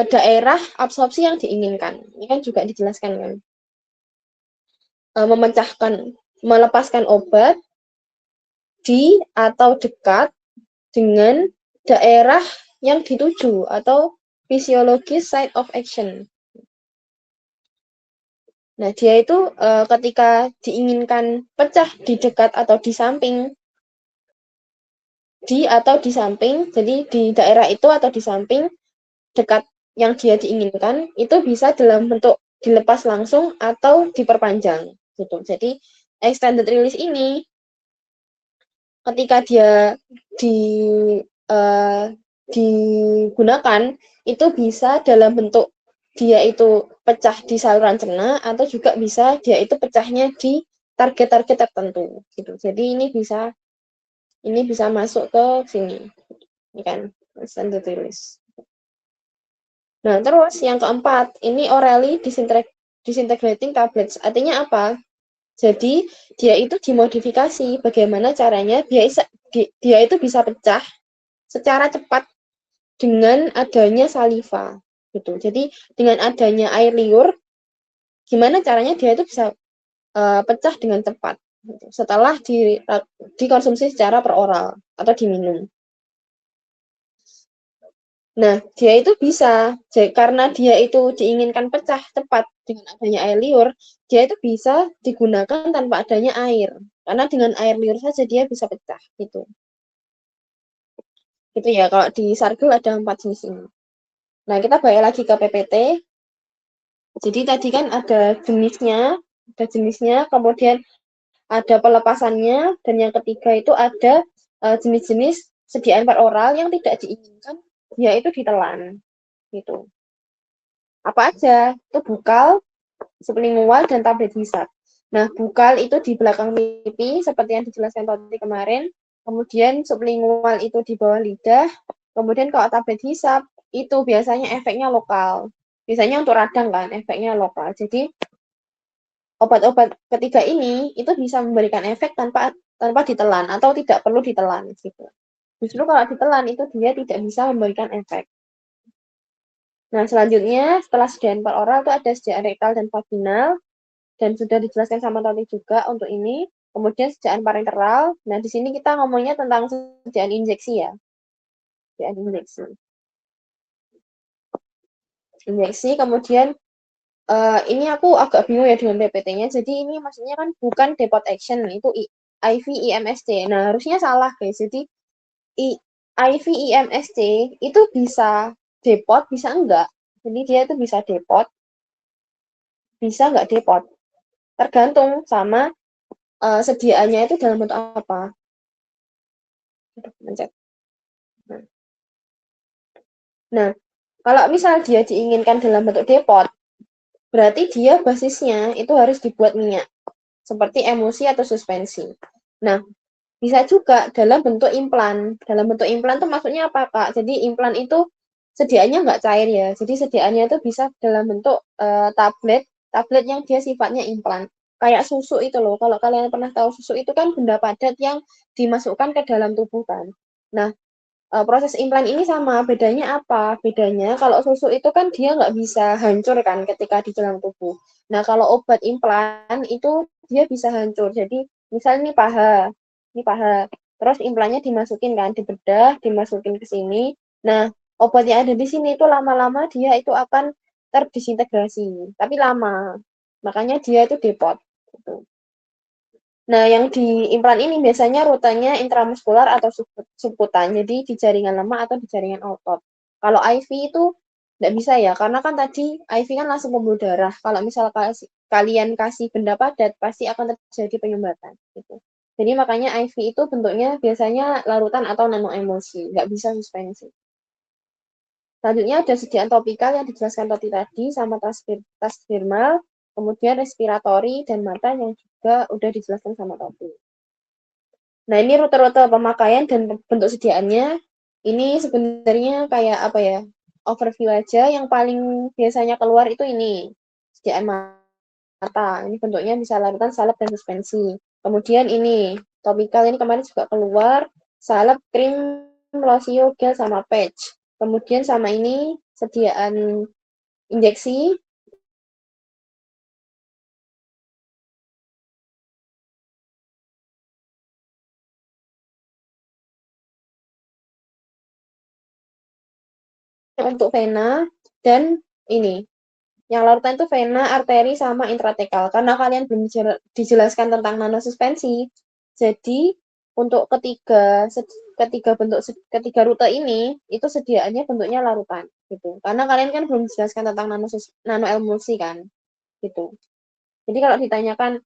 daerah absorpsi yang diinginkan. Ini kan juga dijelaskan kan. Melepaskan obat di atau dekat dengan daerah yang dituju atau physiologist site of action. Nah, dia itu ketika diinginkan pecah di dekat atau di samping, jadi di daerah itu atau di samping dekat yang dia diinginkan, itu bisa dalam bentuk dilepas langsung atau diperpanjang. Gitu. Jadi, extended release ini, ketika dia digunakan, itu bisa dalam bentuk dia itu pecah di saluran cerna atau juga bisa dia itu pecahnya di target-target tertentu gitu. Jadi ini bisa masuk ke sini. Ini kan extended release. Nah, terus yang keempat, ini orally disintegrating tablets. Artinya apa? Jadi dia itu dimodifikasi bagaimana caranya dia itu bisa pecah secara cepat dengan adanya saliva gitu. Jadi dengan adanya air liur, gimana caranya dia itu bisa pecah dengan cepat gitu, setelah dikonsumsi secara peroral atau diminum. Nah, dia itu bisa karena dia itu diinginkan pecah cepat dengan adanya air liur, dia itu bisa digunakan tanpa adanya air. Karena dengan air liur saja dia bisa pecah gitu. Gitu ya, kalau di Sargel ada 4 jenis ini. Nah, kita balik lagi ke PPT. Jadi tadi kan ada jenisnya, kemudian ada pelepasannya, dan yang ketiga itu ada jenis-jenis sediaan peroral yang tidak diinginkan, yaitu ditelan. Gitu. Apa aja? Itu bukal, sublingual, dan tablet hisap. Nah, bukal itu di belakang pipi, seperti yang dijelaskan tadi kemarin. Kemudian sublingual itu di bawah lidah. Kemudian kalau tablet hisap, itu biasanya efeknya lokal. Biasanya untuk radang kan, efeknya lokal. Jadi, obat-obat ketiga ini itu bisa memberikan efek tanpa ditelan atau tidak perlu ditelan gitu. Justru kalau ditelan itu dia tidak bisa memberikan efek. Nah, selanjutnya setelah sediaan peroral itu ada sediaan rektal dan vaginal, dan sudah dijelaskan sama Tati juga untuk ini. Kemudian sediaan parenteral. Nah, di sini kita ngomongnya tentang sediaan injeksi ya. Sediaan injeksi, kemudian ini aku agak bingung ya dengan PPT-nya. Jadi ini maksudnya kan bukan depot action, itu IV IMST. Nah, harusnya salah guys. Jadi IV IMST itu bisa depot, bisa enggak. Jadi dia itu bisa depot, bisa enggak depot. Tergantung sama sediaannya itu dalam bentuk apa. Nah, kalau misal dia diinginkan dalam bentuk depot, berarti dia basisnya itu harus dibuat minyak, seperti emulsi atau suspensi. Nah, bisa juga dalam bentuk implan. Dalam bentuk implan itu maksudnya apa, Kak? Jadi implan itu sediaannya nggak cair ya. Jadi sediaannya itu bisa dalam bentuk tablet yang dia sifatnya implan. Kayak susu itu loh. Kalau kalian pernah tahu susu itu kan benda padat yang dimasukkan ke dalam tubuh kan. Nah, proses implan ini sama, bedanya apa? Bedanya kalau susu itu kan dia nggak bisa hancur kan ketika di dalam tubuh. Nah, kalau obat implan itu dia bisa hancur. Jadi, misalnya ini paha, terus implannya dimasukin kan, di bedah, dimasukin ke sini. Nah, obat yang ada di sini itu lama-lama dia itu akan terdisintegrasi, tapi lama. Makanya dia itu depot. Gitu. Nah, yang di implan ini biasanya rutenya intramuskular atau subkutan, jadi di jaringan lemak atau di jaringan otot. Kalau IV itu nggak bisa ya, karena kan tadi IV kan langsung pembuluh darah. Kalau misal kalian kasih benda padat, pasti akan terjadi penyumbatan. Gitu. Jadi makanya IV itu bentuknya biasanya larutan atau nanoemulsi, nggak bisa suspensi. Selanjutnya ada sediaan topikal yang dijelaskan tadi sama transdermal, kemudian respiratori dan mata yang juga udah dijelaskan sama Topi. Nah, ini rute-rute pemakaian dan bentuk sediaannya. Ini sebenarnya kayak apa ya? Overview aja. Yang paling biasanya keluar itu ini. Sediaan mata. Ini bentuknya bisa larutan, salep, dan suspensi. Kemudian ini topikal ini kemarin juga keluar, salep, krim, losio, gel sama patch. Kemudian sama ini sediaan injeksi. Untuk vena dan ini yang larutan itu vena, arteri sama intratekal. Karena kalian belum dijelaskan tentang nanosuspensi, jadi untuk ketiga rute ini itu sediaannya bentuknya larutan gitu. Karena kalian kan belum dijelaskan tentang nanoemulsi kan gitu. Jadi kalau ditanyakan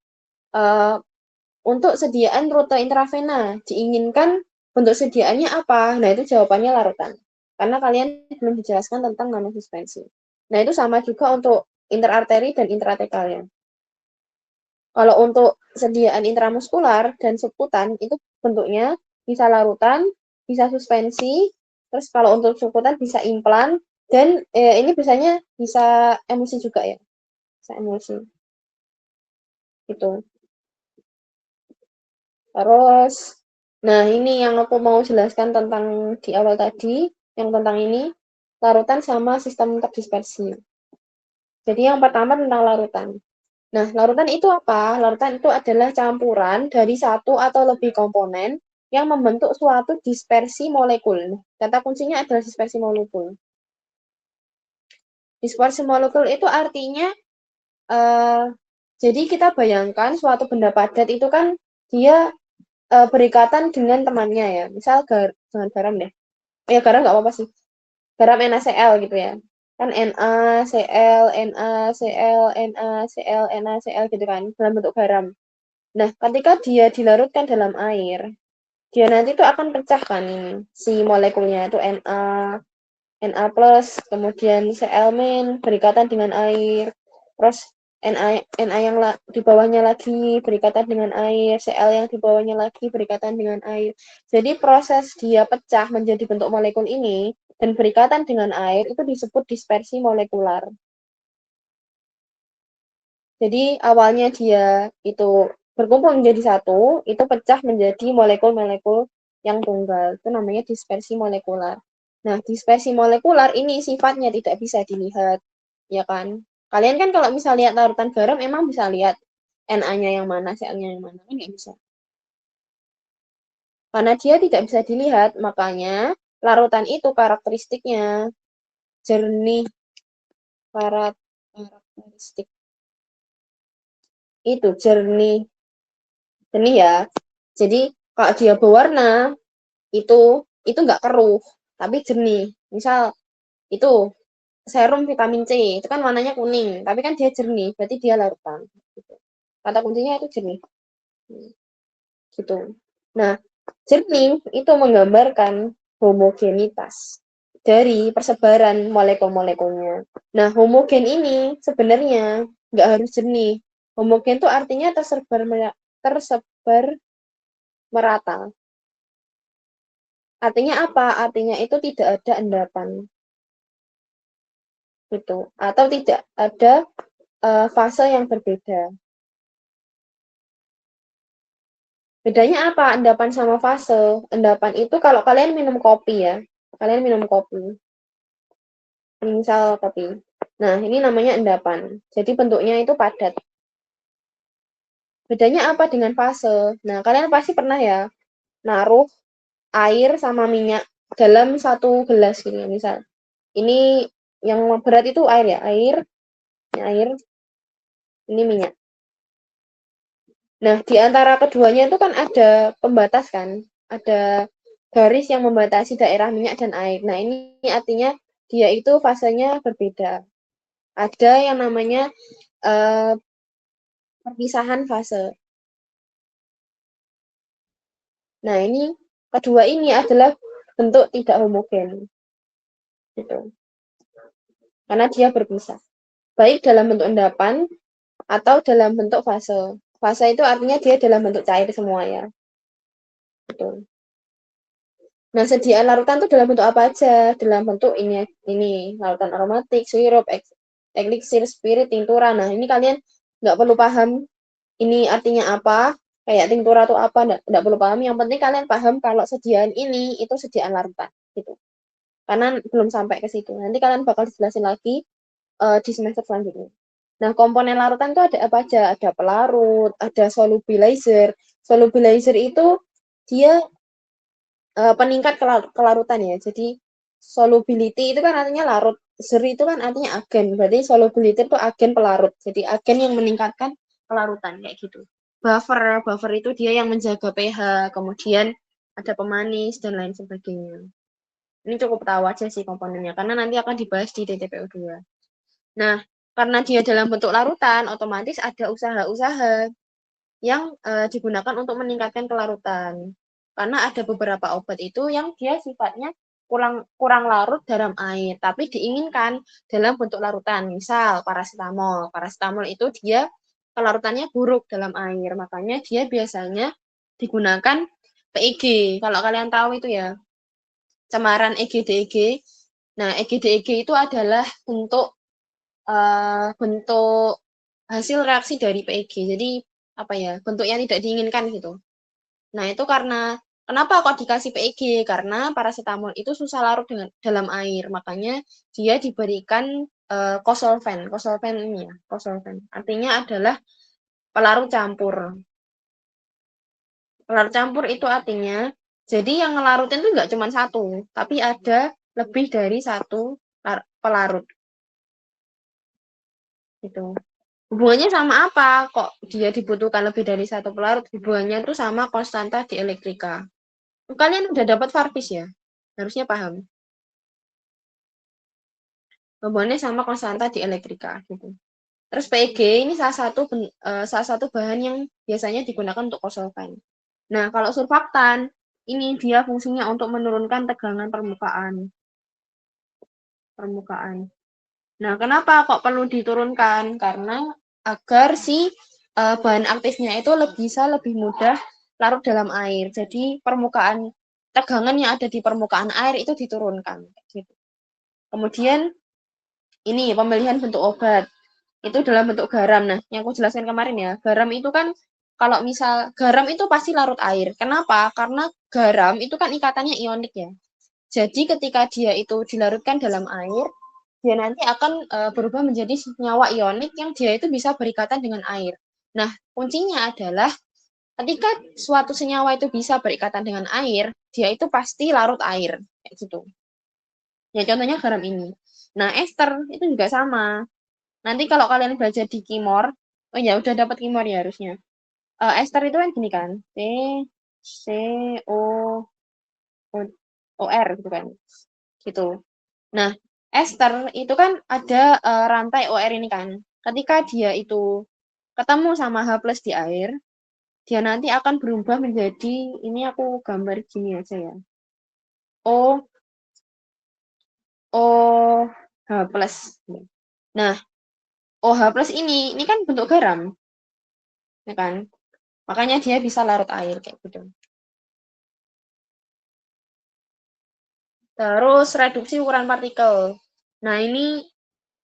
untuk sediaan rute intravena diinginkan bentuk sediaannya apa? Nah, itu jawabannya larutan. Karena kalian belum dijelaskan tentang nanosuspensi. Nah, itu sama juga untuk interarteri dan intratekalnya. Kalau untuk sediaan intramuskular dan subkutan itu bentuknya bisa larutan, bisa suspensi, terus kalau untuk subkutan bisa implan, dan ini biasanya bisa emulsi juga ya. Bisa emulsi. Gitu. Terus, nah ini yang aku mau jelaskan tentang di awal tadi, yang tentang ini, larutan sama sistem terdispersi. Jadi yang pertama tentang larutan. Nah, larutan itu apa? Larutan itu adalah campuran dari satu atau lebih komponen yang membentuk suatu dispersi molekul. Kata kuncinya adalah dispersi molekul. Dispersi molekul itu artinya, jadi kita bayangkan suatu benda padat itu kan dia berikatan dengan temannya ya. Misal jangan garam deh. Ya garam nggak apa-apa sih. Garam NaCl gitu ya. Kan NaCl, NaCl, NaCl, NaCl gitu kan dalam bentuk garam. Nah, ketika dia dilarutkan dalam air, dia nanti tuh akan pecah kan ini si molekulnya itu Na plus, kemudian Cl min berikatan dengan air, terus Na yang di bawahnya lagi berikatan dengan air, Cl yang di bawahnya lagi berikatan dengan air. Jadi proses dia pecah menjadi bentuk molekul ini dan berikatan dengan air itu disebut dispersi molekular. Jadi awalnya dia itu berkumpul menjadi satu, itu pecah menjadi molekul-molekul yang tunggal. Itu namanya dispersi molekular. Nah, dispersi molekular ini sifatnya tidak bisa dilihat, ya kan? Kalian kan kalau bisa lihat larutan garam, emang bisa lihat Na-nya yang mana, Cl-nya yang mana, kan nggak bisa. Karena dia tidak bisa dilihat, makanya larutan itu karakteristiknya jernih, karakteristik itu jernih ya. Jadi kalau dia berwarna itu nggak keruh, tapi jernih. Misal itu serum vitamin C, itu kan warnanya kuning, tapi kan dia jernih, berarti dia larutan. Gitu. Kata kuncinya itu jernih. Gitu. Nah, jernih itu menggambarkan homogenitas dari persebaran molekul-molekulnya. Nah, homogen ini sebenarnya nggak harus jernih. Homogen itu artinya tersebar merata. Artinya apa? Artinya itu tidak ada endapan. Gitu. Atau tidak ada fase yang berbeda. Bedanya apa endapan sama fase? Endapan itu kalau kalian minum kopi ya. Kalian minum kopi. Misal kopi. Nah, ini namanya endapan. Jadi bentuknya itu padat. Bedanya apa dengan fase? Nah, kalian pasti pernah ya naruh air sama minyak dalam satu gelas gitu ya, misal. Ini yang berat itu air ya, air, ini minyak. Nah, di antara keduanya itu kan ada pembatas kan, ada garis yang membatasi daerah minyak dan air. Nah, ini artinya dia itu fasenya berbeda. Ada yang namanya perpisahan fase. Nah, ini kedua ini adalah bentuk tidak homogen. Gitu. Karena dia berpisah. Baik dalam bentuk endapan atau dalam bentuk fase. Fase itu artinya dia dalam bentuk cair semua ya. Gitu. Nah, sediaan larutan itu dalam bentuk apa aja? Dalam bentuk ini larutan aromatik, sirup, eliksir, spirit, tinktura. Nah, ini kalian nggak perlu paham ini artinya apa. kayak tinktura atau apa, enggak perlu paham. Yang penting kalian paham kalau sediaan ini itu sediaan larutan gitu. Karena belum sampai ke situ. Nanti kalian bakal dijelasin lagi di semester selanjutnya. Nah, komponen larutan itu ada apa aja? Ada pelarut, ada solubilizer. Solubilizer itu dia peningkat kelarutan ya. Jadi solubility itu kan artinya larut. Zer itu kan artinya agen. Berarti solubility itu agen pelarut. Jadi agen yang meningkatkan kelarutan kayak gitu. Buffer itu dia yang menjaga pH, kemudian ada pemanis dan lain sebagainya. Ini cukup tahu aja sih komponennya, karena nanti akan dibahas di DTPO 2. Nah, karena dia dalam bentuk larutan, otomatis ada usaha-usaha yang digunakan untuk meningkatkan kelarutan. Karena ada beberapa obat itu yang dia sifatnya kurang larut dalam air, tapi diinginkan dalam bentuk larutan. Misal paracetamol. Paracetamol itu dia kelarutannya buruk dalam air, makanya dia biasanya digunakan PEG. Kalau kalian tahu itu ya, cemaran EG-DEG. Nah, EG-DEG itu adalah bentuk hasil reaksi dari PEG. Jadi apa ya, bentuk yang tidak diinginkan gitu. Nah, itu karena kenapa kok dikasih PEG? Karena paracetamol itu susah larut dalam air, makanya dia diberikan kosolven. Kosolven ini ya, kosolven. Artinya adalah pelarut campur. Pelarut campur itu artinya, jadi yang ngelarutin itu nggak cuma satu, tapi ada lebih dari satu pelarut. Gitu. Hubungannya sama apa? Kok dia dibutuhkan lebih dari satu pelarut? Hubungannya itu sama konstanta dielektrika. Kalian udah dapat Farvis ya? Harusnya paham. Hubungannya sama konstanta dielektrika gitu. Terus PEG ini salah satu bahan yang biasanya digunakan untuk kosolvan. Nah, kalau surfaktan ini dia fungsinya untuk menurunkan tegangan permukaan. Nah, kenapa kok perlu diturunkan? Karena agar si bahan aktifnya itu bisa lebih mudah larut dalam air. Jadi tegangan yang ada di permukaan air itu diturunkan. Gitu. Kemudian ini pemilihan bentuk obat. Itu dalam bentuk garam. Nah, yang aku jelaskan kemarin ya, garam itu kan kalau misal garam itu pasti larut air. Kenapa? Karena garam itu kan ikatannya ionik ya. Jadi ketika dia itu dilarutkan dalam air, dia nanti akan berubah menjadi senyawa ionik yang dia itu bisa berikatan dengan air. Nah, kuncinya adalah ketika suatu senyawa itu bisa berikatan dengan air, dia itu pasti larut air, kayak gitu. Ya, contohnya garam ini. Nah, ester itu juga sama. Nanti kalau kalian belajar di Kimor, oh ya udah dapat Kimor ya harusnya. Ester itu kan gini kan, COOR gitu kan, gitu. Nah, ester itu kan ada rantai OR ini kan. Ketika dia itu ketemu sama H+ di air, dia nanti akan berubah menjadi, ini aku gambar gini aja ya. OH+. Nah, OH+ ini kan bentuk garam. Ya kan? Makanya dia bisa larut air kayak gitu. Terus reduksi ukuran partikel. Nah, ini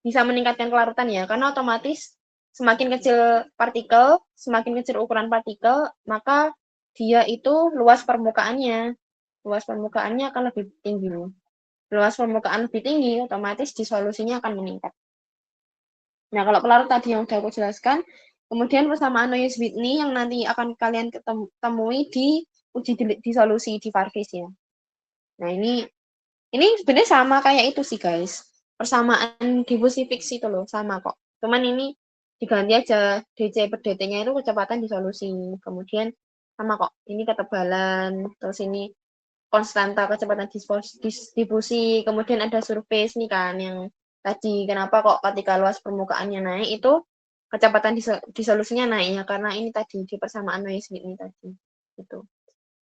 bisa meningkatkan kelarutan ya, karena otomatis semakin kecil partikel, semakin kecil ukuran partikel, maka dia itu luas permukaannya akan lebih tinggi. Luas permukaan lebih tinggi, otomatis disolusinya akan meningkat. Nah, kalau pelarut tadi yang sudah aku jelaskan, kemudian persamaan Noyes-Whitney yang nanti akan kalian temui di uji disolusi di Farvis ya. Nah, ini sebenarnya sama kayak itu sih, guys. Persamaan diffusi fix itu loh, sama kok. Cuman ini diganti aja DC per DT-nya itu kecepatan disolusi. Kemudian sama kok. Ini ketebalan, terus ini konstanta kecepatan diffusi. Kemudian ada surface nih kan yang tadi kenapa kok ketika luas permukaannya naik itu kecepatan disolusinya naik ya karena ini tadi di persamaan Noyes-Whitney tadi. Gitu.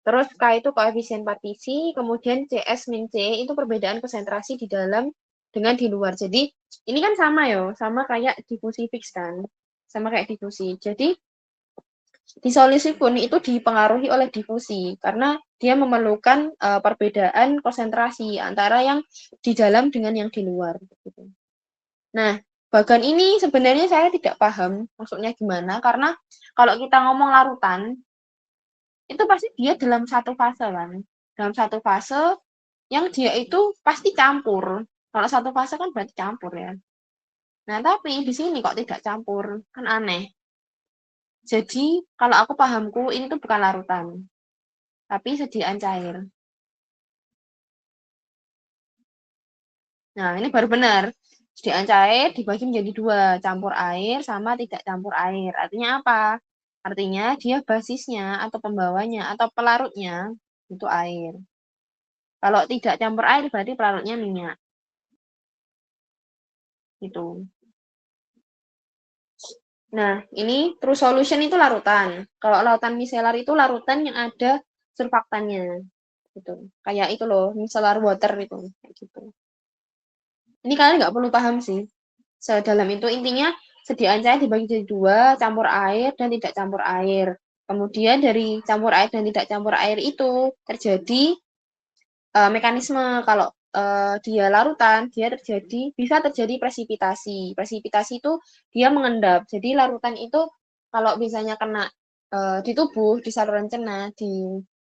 Terus K itu koefisien partisi, kemudian CS min C itu perbedaan konsentrasi di dalam dengan di luar. Jadi ini kan sama ya, sama kayak difusi fix kan, sama kayak difusi. Jadi disolusi pun itu dipengaruhi oleh difusi karena dia memerlukan perbedaan konsentrasi antara yang di dalam dengan yang di luar. Gitu. Nah, bagian ini sebenarnya saya tidak paham maksudnya gimana karena kalau kita ngomong larutan itu pasti dia dalam satu fase kan. Dalam satu fase yang dia itu pasti campur. Kalau satu fase kan berarti campur ya. Nah, tapi di sini kok tidak campur, kan aneh. Jadi, kalau aku pahamku ini tuh bukan larutan, tapi sediaan cair. Nah, ini baru benar. Sediaan cair dibagi menjadi dua, campur air sama tidak campur air. Artinya apa? Artinya dia basisnya atau pembawanya atau pelarutnya itu air. Kalau tidak campur air berarti pelarutnya minyak. Gitu. Nah, ini true solution itu larutan. Kalau larutan micellar itu larutan yang ada surfaktannya. Gitu. Kayak itu loh, micellar water itu. Kayak gitu. Ini kalian nggak perlu paham sih. Sedalam itu intinya sediaan cair dibagi jadi dua, campur air dan tidak campur air. Kemudian dari campur air dan tidak campur air itu terjadi mekanisme kalau dia larutan, dia bisa terjadi presipitasi. Presipitasi itu dia mengendap. Jadi larutan itu kalau misalnya kena di tubuh, di saluran cerna,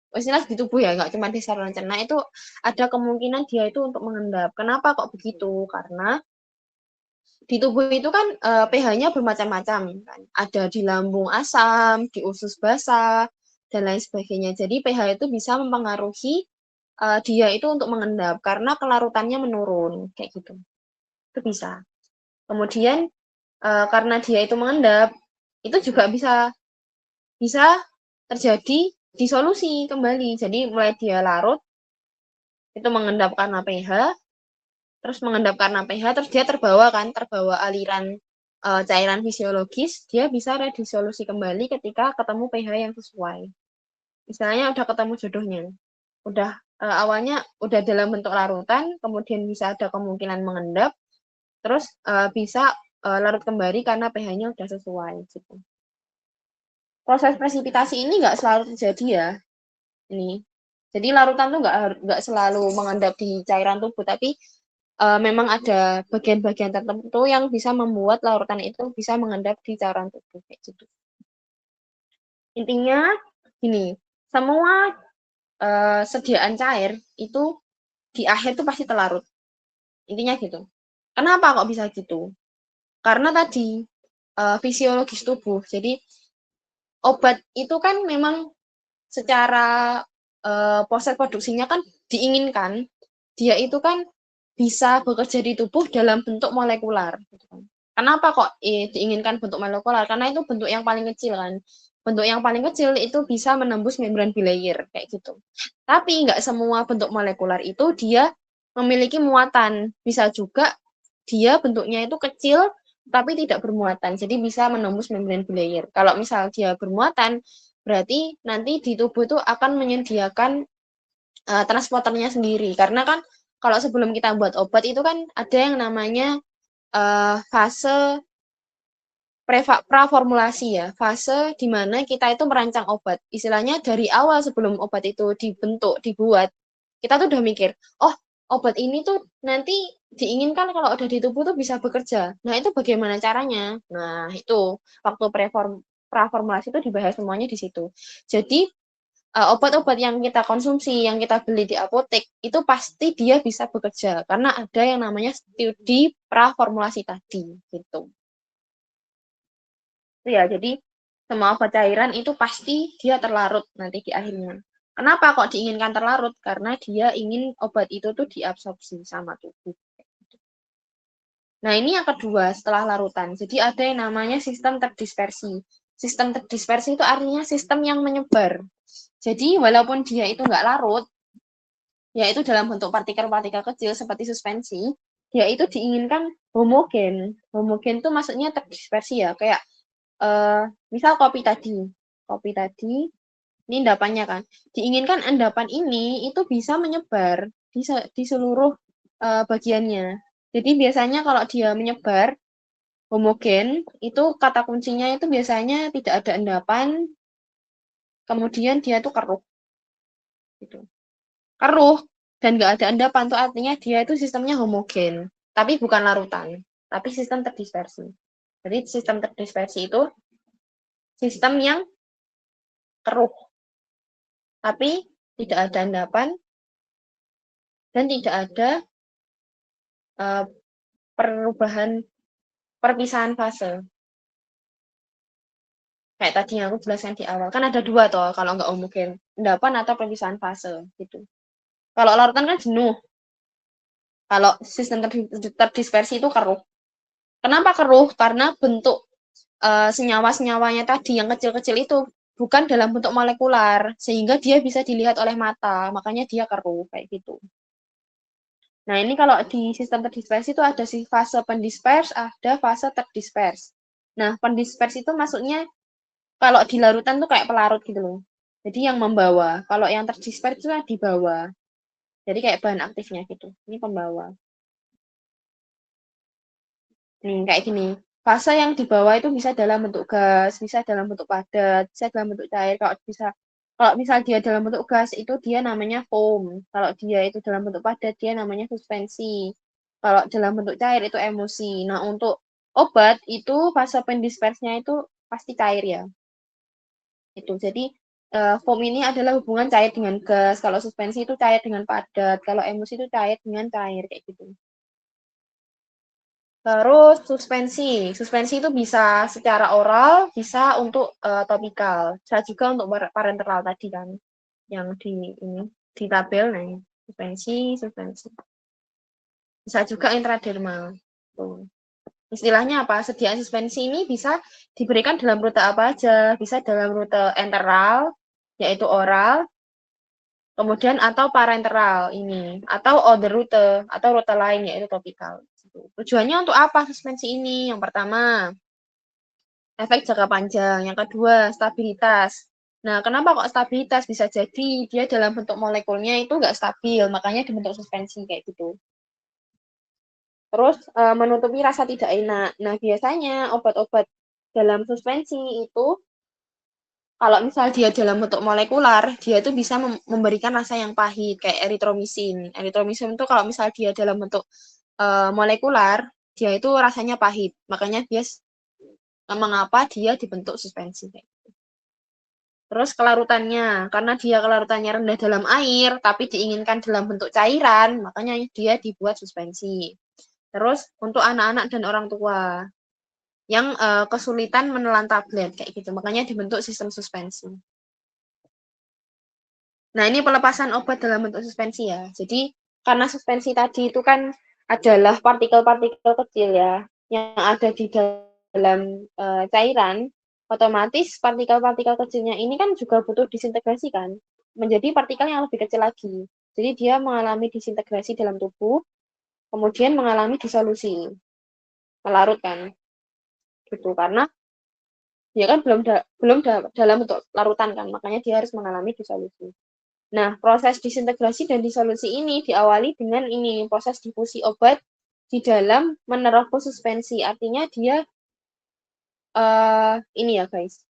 istilah di tubuh ya, nggak cuma di saluran cerna, itu ada kemungkinan dia itu untuk mengendap. Kenapa kok begitu? Karena di tubuh itu kan pH-nya bermacam-macam kan. Ada di lambung asam, di usus basah, dan lain sebagainya. Jadi pH itu bisa mempengaruhi dia itu untuk mengendap karena kelarutannya menurun kayak gitu. Itu bisa. Kemudian karena dia itu mengendap, itu juga bisa terjadi disolusi kembali. Jadi mulai dia larut itu mengendap karena pH, terus mengendap karena pH, terus dia terbawa aliran cairan fisiologis, dia bisa redisolusi kembali ketika ketemu pH yang sesuai. Misalnya udah ketemu jodohnya, udah awalnya udah dalam bentuk larutan, kemudian bisa ada kemungkinan mengendap, terus bisa larut kembali karena pH-nya udah sesuai gitu. Proses presipitasi ini nggak selalu terjadi ya, ini. Jadi larutan tuh nggak selalu mengendap di cairan tubuh, tapi memang ada bagian-bagian tertentu yang bisa membuat larutan itu bisa mengendap di cairan tubuh kayak gitu. Intinya gini, semua sediaan cair itu di akhir tuh pasti terlarut. Intinya gitu. Kenapa kok bisa gitu? Karena tadi fisiologis tubuh. Jadi obat itu kan memang secara proses produksinya kan diinginkan dia itu kan bisa bekerja di tubuh dalam bentuk molekular. Gitu kan. Kenapa kok diinginkan bentuk molekular? Karena itu bentuk yang paling kecil kan. Bentuk yang paling kecil itu bisa menembus membran bilayer kayak gitu. Tapi nggak semua bentuk molekular itu dia memiliki muatan. Bisa juga dia bentuknya itu kecil tapi tidak bermuatan. Jadi bisa menembus membran bilayer. Kalau misal dia bermuatan, berarti nanti di tubuh itu akan menyediakan transporternya sendiri. Karena kan kalau sebelum kita buat obat itu kan ada yang namanya fase praformulasi ya, fase di mana kita itu merancang obat. Istilahnya dari awal sebelum obat itu dibentuk, dibuat, kita tuh udah mikir, oh obat ini tuh nanti diinginkan kalau udah di tubuh tuh bisa bekerja. Nah itu bagaimana caranya? Nah itu waktu praformulasi itu dibahas semuanya di situ. Jadi obat-obat yang kita konsumsi, yang kita beli di apotek, itu pasti dia bisa bekerja. Karena ada yang namanya studi praformulasi tadi, gitu. Itu ya, jadi semua obat cairan itu pasti dia terlarut nanti di akhirnya. Kenapa kok diinginkan terlarut? Karena dia ingin obat itu tuh diabsorpsi sama tubuh. Nah, ini yang kedua setelah larutan. Jadi ada yang namanya sistem terdispersi. Sistem terdispersi itu artinya sistem yang menyebar. Jadi walaupun dia itu nggak larut, yaitu dalam bentuk partikel-partikel kecil seperti suspensi, dia itu diinginkan homogen. Homogen itu maksudnya terdispersi ya, kayak misal kopi tadi, ini endapannya kan, diinginkan endapan ini itu bisa menyebar di seluruh bagiannya. Jadi biasanya kalau dia menyebar homogen, itu kata kuncinya itu biasanya tidak ada endapan, kemudian dia tuh keruh. Gitu. Keruh dan nggak ada endapan tuh artinya dia itu sistemnya homogen, tapi bukan larutan, tapi sistem terdispersi. Jadi sistem terdispersi itu sistem yang keruh. tapi tidak ada endapan dan tidak ada perubahan perpisahan fase. Kayak tadi yang aku jelaskan di awal. Kan ada dua toh kalau nggak homogen. Endapan atau perpisahan fase gitu. Kalau larutan kan jenuh. Kalau sistem terdispersi itu keruh. Kenapa keruh? Karena bentuk senyawa-senyawanya tadi yang kecil-kecil itu bukan dalam bentuk molekular, sehingga dia bisa dilihat oleh mata, makanya dia keruh kayak gitu. Nah, ini kalau di sistem terdispersi itu ada si fase pendispers, ada fase terdispers. Nah, pendispers itu maksudnya kalau di larutan tuh kayak pelarut gitu loh. Jadi yang membawa. Kalau yang terdispers itu di bawah. Jadi kayak bahan aktifnya gitu. Ini pembawa. Nih, kayak gini. Fase yang di bawah itu bisa dalam bentuk gas, bisa dalam bentuk padat, bisa dalam bentuk cair. Kalau misal dia dalam bentuk gas itu dia namanya foam. Kalau dia itu dalam bentuk padat dia namanya suspensi. Kalau dalam bentuk cair itu emulsi. Nah, untuk obat itu fase pendispersnya itu pasti cair ya. Itu. Jadi foam ini adalah hubungan cair dengan gas. Kalau suspensi itu cair dengan padat. Kalau emulsi itu cair dengan cair kayak gitu. Terus suspensi. Suspensi itu bisa secara oral, bisa untuk topikal. Bisa juga untuk parenteral tadi kan. Yang di tabel nih. Suspensi. Bisa juga intradermal. Tuh. Istilahnya apa? Sediaan suspensi ini bisa diberikan dalam rute apa aja. Bisa dalam rute enteral, yaitu oral, kemudian atau parenteral ini, atau other rute, atau rute lain yaitu topikal. Tujuannya untuk apa suspensi ini? Yang pertama, efek jangka panjang. Yang kedua, stabilitas. Nah, kenapa kok stabilitas? Bisa jadi dia dalam bentuk molekulnya itu nggak stabil, makanya dibentuk suspensi kayak gitu. Terus menutupi rasa tidak enak. Nah, biasanya obat-obat dalam suspensi itu kalau misal dia dalam bentuk molekular, dia itu bisa memberikan rasa yang pahit kayak eritromisin. Eritromisin itu kalau misal dia dalam bentuk molekular, dia itu rasanya pahit. Makanya dia mengapa dia dibentuk suspensi. Terus kelarutannya, karena dia kelarutannya rendah dalam air, tapi diinginkan dalam bentuk cairan, makanya dia dibuat suspensi. Terus untuk anak-anak dan orang tua yang kesulitan menelan tablet kayak gitu, makanya dibentuk sistem suspensi. Nah, ini pelepasan obat dalam bentuk suspensi ya. Jadi karena suspensi tadi itu kan adalah partikel-partikel kecil ya yang ada di dalam cairan, otomatis partikel-partikel kecilnya ini kan juga butuh disintegrasi kan, menjadi partikel yang lebih kecil lagi. Jadi dia mengalami disintegrasi dalam tubuh, kemudian mengalami disolusi, melarut kan, gitu. Karena dia kan belum dalam bentuk larutan kan, makanya dia harus mengalami disolusi. Nah, proses disintegrasi dan disolusi ini diawali dengan ini, proses difusi obat di dalam menerobos suspensi. Artinya dia ini ya guys,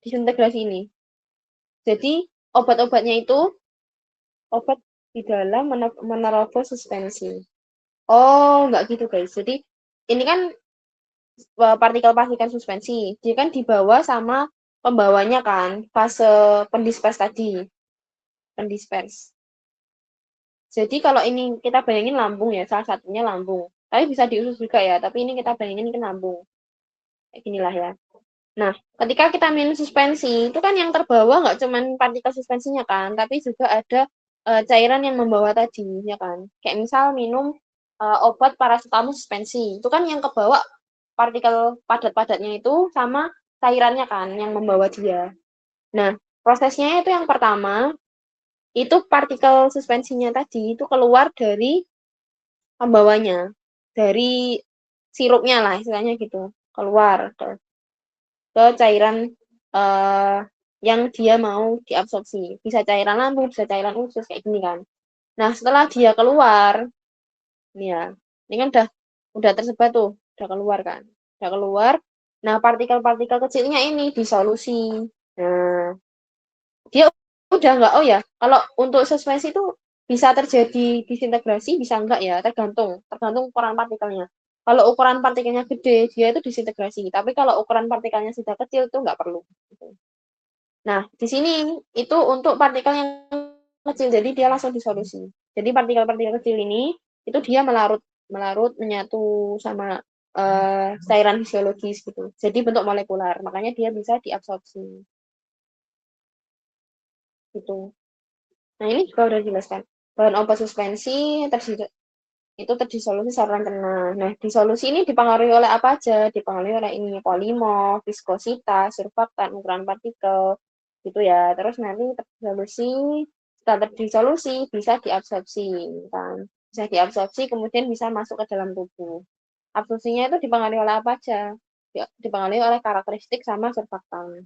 disintegrasi ini. Jadi obat-obatnya itu obat di dalam menerobos suspensi. Oh, nggak gitu guys. Jadi ini kan partikel-partikel suspensi. Dia kan dibawa sama pembawanya kan, fase pendispers tadi. Pendispers. Jadi kalau ini kita bayangin lambung ya, salah satunya lambung. Tapi bisa diusus juga ya, tapi ini kita bayangin ke lambung. Kayak ginilah ya. Nah, ketika kita minum suspensi, itu kan yang terbawa nggak cuma partikel suspensinya kan, tapi juga ada cairan yang membawa tadi, ya kan. Kayak misal minum obat paracetamol suspensi, itu kan yang kebawa partikel padat-padatnya itu sama cairannya kan, yang membawa dia. Nah, prosesnya itu yang pertama, itu partikel suspensinya tadi itu keluar dari pembawanya, dari sirupnya lah istilahnya gitu, keluar ke cairan yang dia mau diabsorpsi. Bisa cairan lambung, bisa cairan usus kayak gini kan. Nah, setelah dia keluar, ini ya, ini kan udah tersebar tuh, udah keluar kan. Udah keluar. Nah, partikel-partikel kecilnya ini disolusi. Nah, dia udah nggak, oh ya, kalau untuk suspensi itu bisa terjadi disintegrasi, bisa enggak ya, tergantung ukuran partikelnya. Kalau ukuran partikelnya gede, dia itu disintegrasi. Tapi kalau ukuran partikelnya sudah kecil, itu nggak perlu. Gitu. Nah, di sini itu untuk partikel yang kecil, jadi dia langsung disolusi. Jadi partikel-partikel kecil ini itu dia melarut menyatu sama cairan fisiologis gitu. Jadi bentuk molekular, makanya dia bisa diabsorpsi. Gitu. Nah, ini juga udah dijelaskan. Bahan obat suspensi itu terdisolusi secara kena. Nah, disolusi ini dipengaruhi oleh apa aja? Dipengaruhi oleh ini polimof, viskositas, surfaktan, ukuran partikel, gitu ya. Terus nanti setelah terdisolusi bisa diabsorpsi, kan? Bisa diabsorpsi kemudian bisa masuk ke dalam tubuh. Absorpsinya itu dipengaruhi oleh apa aja? Dipengaruhi oleh karakteristik sama surfaktan.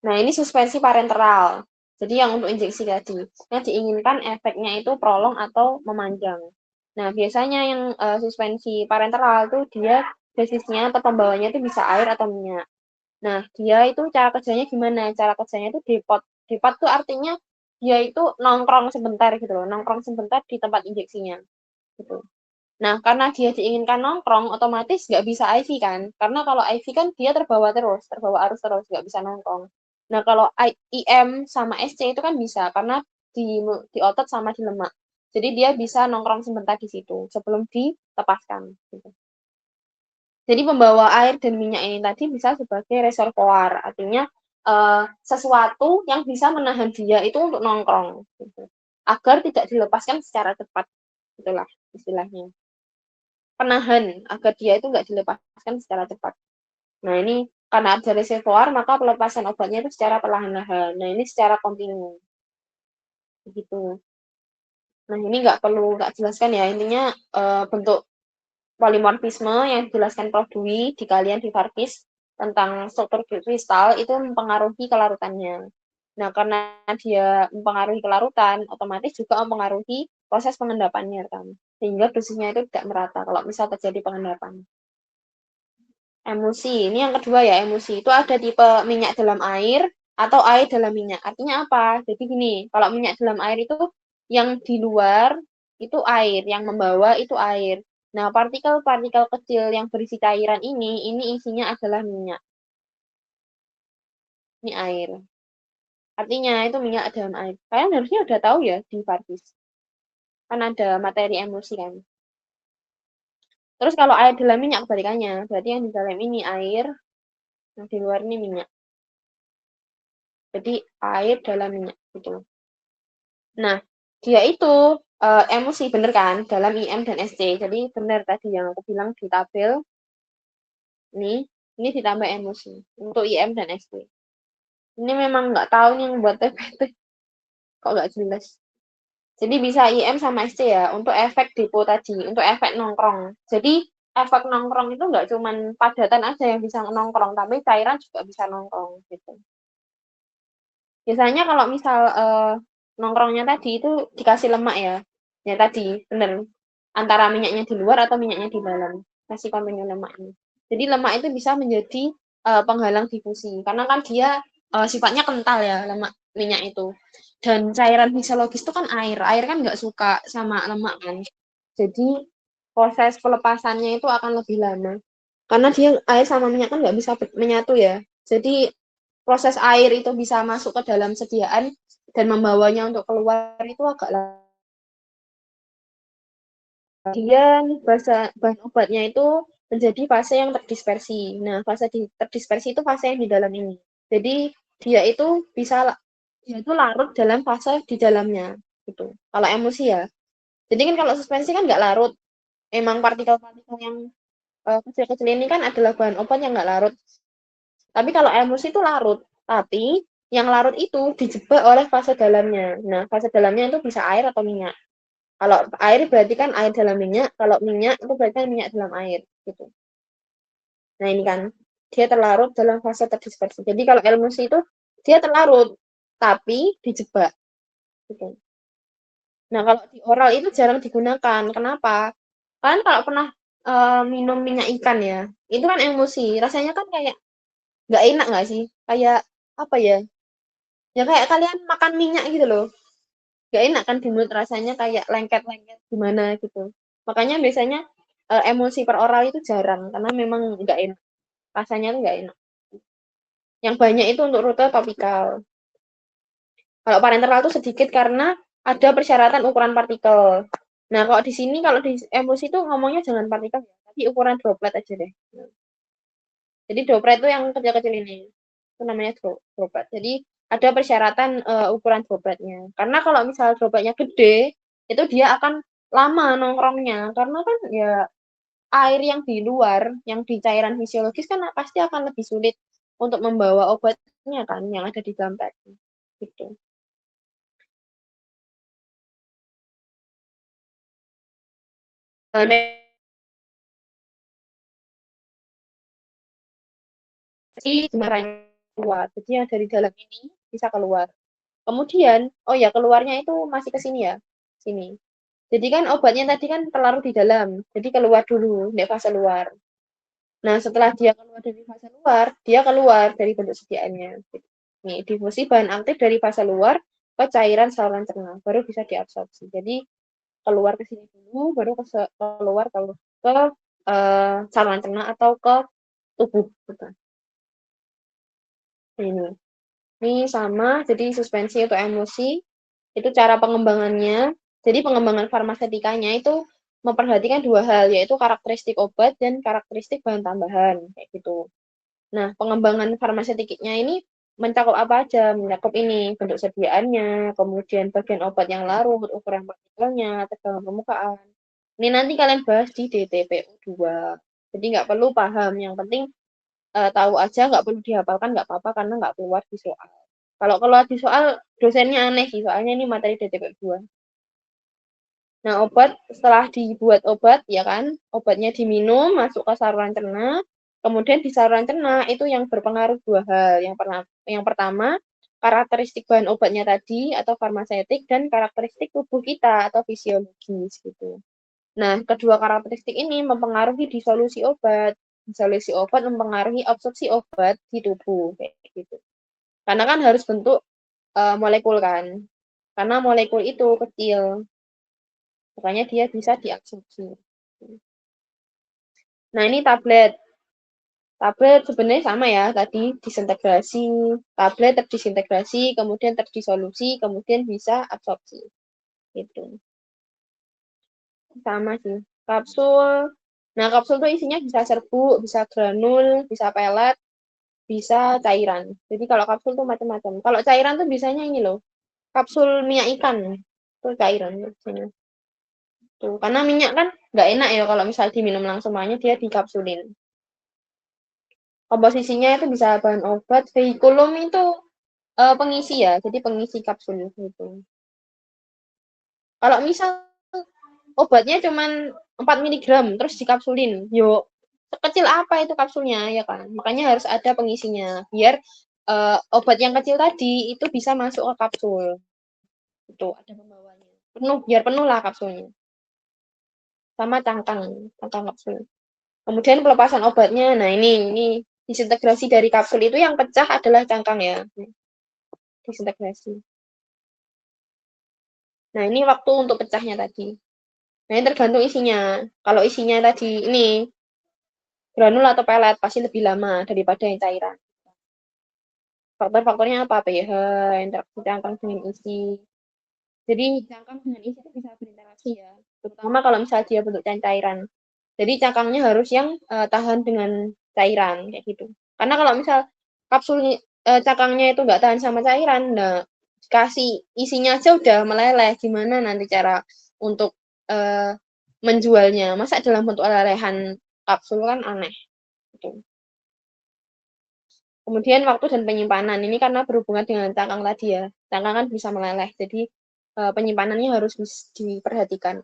Nah, ini suspensi parenteral. Jadi yang untuk injeksi tadi. Yang diinginkan efeknya itu prolong atau memanjang. Nah, biasanya yang suspensi parenteral itu dia basisnya atau pembawanya itu bisa air atau minyak. Nah, dia itu cara kerjanya gimana? Cara kerjanya itu depot. Depot tuh artinya dia itu nongkrong sebentar gitu loh. Nongkrong sebentar di tempat injeksinya. Gitu. Nah, karena dia diinginkan nongkrong, otomatis nggak bisa IV kan? Karena kalau IV kan dia terbawa arus terus, nggak bisa nongkrong. Nah, kalau IM sama SC itu kan bisa, karena di otot sama di lemak. Jadi dia bisa nongkrong sebentar di situ, sebelum dilepaskan. Gitu. Jadi pembawa air dan minyak ini tadi bisa sebagai reservoir, artinya sesuatu yang bisa menahan dia itu untuk nongkrong. Gitu. Agar tidak dilepaskan secara cepat. Itulah istilahnya. Penahan agar dia itu nggak dilepaskan secara cepat. Nah, ini karena ada reservoir, maka pelepasan obatnya itu secara perlahan-lahan. Nah, ini secara kontinu. Begitu. Nah, ini nggak jelaskan ya. Intinya bentuk polimorfisme yang dijelaskan Prof. Dwi di kalian di Farkis tentang struktur kristal itu mempengaruhi kelarutannya. Nah, karena dia mempengaruhi kelarutan, otomatis juga mempengaruhi proses pengendapannya kan. Sehingga dosisnya itu tidak merata kalau misal terjadi pengendapan. Emulsi, ini yang kedua ya, emulsi. Itu ada tipe minyak dalam air atau air dalam minyak. Artinya apa? Jadi gini, kalau minyak dalam air itu yang di luar itu air, yang membawa itu air. Nah, partikel-partikel kecil yang berisi cairan ini isinya adalah minyak. Ini air. Artinya itu minyak dalam air. Kalian harusnya udah tahu ya di Farkis. Kan ada materi emulsi kan. Terus kalau air dalam minyak kebalikannya, berarti yang di dalam ini air, yang di luar ini minyak. Jadi air dalam minyak gitu. Nah, dia itu emulsi bener kan dalam IM dan SC. Jadi bener tadi yang aku bilang di tabel ini ditambah emulsi untuk IM dan SC. Ini memang nggak tahu nih yang buat TPT kok nggak jelas. Jadi bisa IM sama SC ya untuk efek depo tadi, untuk efek nongkrong. Jadi efek nongkrong itu nggak cuman padatan aja yang bisa nongkrong, tapi cairan juga bisa nongkrong gitu. Biasanya kalau misal nongkrongnya tadi itu dikasih lemak ya. Ya tadi, bener. Antara minyaknya di luar atau minyaknya di dalam. Kasih kontinu lemak ini. Jadi lemak itu bisa menjadi penghalang difusi. Karena kan dia sifatnya kental ya, lemak minyak itu. Dan cairan fisiologis itu kan air. Air kan nggak suka sama lemak kan. Jadi proses pelepasannya itu akan lebih lama. Karena dia air sama minyak kan nggak bisa menyatu ya. Jadi proses air itu bisa masuk ke dalam sediaan dan membawanya untuk keluar itu agak lama. Kemudian bahan obatnya itu menjadi fase yang terdispersi. Nah, fase terdispersi itu fase yang di dalam ini. Jadi dia itu larut dalam fase di dalamnya gitu. Kalau emulsi ya. Jadi kan kalau suspensi kan nggak larut. Emang partikel-partikel yang kecil-kecil ini kan adalah bahan obat yang nggak larut. Tapi kalau emulsi itu larut. Tapi yang larut itu dijebak oleh fase dalamnya. Nah, fase dalamnya itu bisa air atau minyak. Kalau air berarti kan air dalam minyak, kalau minyak itu berarti kan minyak dalam air gitu. Nah, ini kan dia terlarut dalam fase terdispersi. Jadi kalau emulsi itu dia terlarut tapi dijebak gitu. Nah, kalau di oral itu jarang digunakan. Kenapa? Kalian kalau pernah minum minyak ikan ya, itu kan emulsi. Rasanya kan kayak nggak enak nggak sih? Kayak apa ya? Ya kayak kalian makan minyak gitu loh. Nggak enak kan di mulut rasanya kayak lengket-lengket gimana gitu. Makanya biasanya emulsi per oral itu jarang karena memang nggak enak. Rasanya tuh nggak enak. Yang banyak itu untuk rute topikal. Kalau parenteral itu sedikit karena ada persyaratan ukuran partikel. Nah, kalau di sini, kalau di emulsi itu ngomongnya jangan partikel ya, tapi ukuran droplet aja deh. Jadi droplet itu yang kecil-kecil ini. Itu namanya droplet. Jadi ada persyaratan ukuran dropletnya. Karena kalau misal dropletnya gede, itu dia akan lama nongkrongnya. Karena kan ya air yang di luar, yang di cairan fisiologis kan pasti akan lebih sulit untuk membawa obatnya kan, yang ada di dalam tadi. Gitu. Jadi sebenarnya keluar. Jadi yang dari dalam ini bisa keluar. Kemudian, oh ya keluarnya itu masih ke sini ya, sini. Jadi kan obatnya tadi kan terlarut di dalam, jadi keluar dulu, di fase luar. Nah, setelah dia keluar dari fase luar, dia keluar dari bentuk sediaannya. Nih, difusi bahan aktif dari fase luar ke cairan saluran cerna, baru bisa diabsorpsi. Jadi keluar ke sini dulu, baru keluar ke saluran cerna atau ke tubuh. Gitu. Ini sama, jadi suspensi untuk emosi, itu cara pengembangannya. Jadi pengembangan farmasetikanya itu memperhatikan dua hal, yaitu karakteristik obat dan karakteristik bahan tambahan, kayak gitu. Nah, pengembangan farmasetiknya ini mencakup apa aja? Mencakup ini, bentuk sediaannya, kemudian bagian obat yang larut, ukuran partikelnya, tegangan permukaan. Ini nanti kalian bahas di DTPU 2. Jadi nggak perlu paham, yang penting tahu aja, nggak perlu dihafalkan, nggak apa-apa, karena nggak keluar di soal. Kalau keluar di soal, dosennya aneh sih, soalnya ini materi DTP 2. Nah, obat, setelah dibuat obat, ya kan, obatnya diminum, masuk ke saluran cerna, kemudian di saluran cerna itu yang berpengaruh dua hal. Yang pertama, karakteristik bahan obatnya tadi, atau farmasetik, dan karakteristik tubuh kita, atau fisiologis, gitu. Nah, kedua karakteristik ini mempengaruhi disolusi obat. Disolusi obat mempengaruhi absorpsi obat di tubuh, kayak gitu. Karena kan harus bentuk molekul kan. Karena molekul itu kecil, makanya dia bisa diabsorpsi. Nah, ini tablet. Tablet sebenarnya sama ya, tadi disintegrasi, tablet terdisintegrasi, kemudian terdisolusi, kemudian bisa absorpsi. Gitu. Sama sih. Kapsul. Nah, kapsul itu isinya bisa serbuk, bisa granul, bisa pelet, bisa cairan. Jadi kalau kapsul tuh macam-macam. Kalau cairan tuh biasanya ini loh, kapsul minyak ikan. Itu cairan biasanya. Tuh, karena minyak kan nggak enak ya kalau misal diminum langsung, makanya dia dikapsulin. Komposisinya itu bisa bahan obat, vehikulum itu pengisi ya, jadi pengisi kapsul gitu. Kalau misal obatnya cuman 4 miligram terus dikapsulin, yuk sekecil apa itu kapsulnya ya kan? Makanya harus ada pengisinya biar obat yang kecil tadi itu bisa masuk ke kapsul. Itu ada pembawanya. Penuh, biar penuh lah kapsulnya. Sama cangkang kapsul. Kemudian pelepasan obatnya. Nah, ini disintegrasi dari kapsul itu yang pecah adalah cangkang ya. Disintegrasi. Nah, ini waktu untuk pecahnya tadi. Nah, ini tergantung isinya. Kalau isinya tadi ini granul atau pelet pasti lebih lama daripada yang cairan. Faktor-faktornya apa? pH, interaksi cangkang dengan isi. Jadi cangkang dengan isi itu bisa berinteraksi ya. Terutama kalau misalnya dia bentuk cairan. Jadi cangkangnya harus yang tahan dengan cairan kayak gitu. Karena kalau misal kapsul cangkangnya itu nggak tahan sama cairan, nah kasih isinya aja udah meleleh, gimana nanti cara untuk menjualnya? Masa dalam bentuk lelehan kapsul kan aneh. Gitu. Kemudian waktu dan penyimpanan ini karena berhubungan dengan cangkang tadi ya, cangkang kan bisa meleleh, jadi penyimpanannya harus diperhatikan.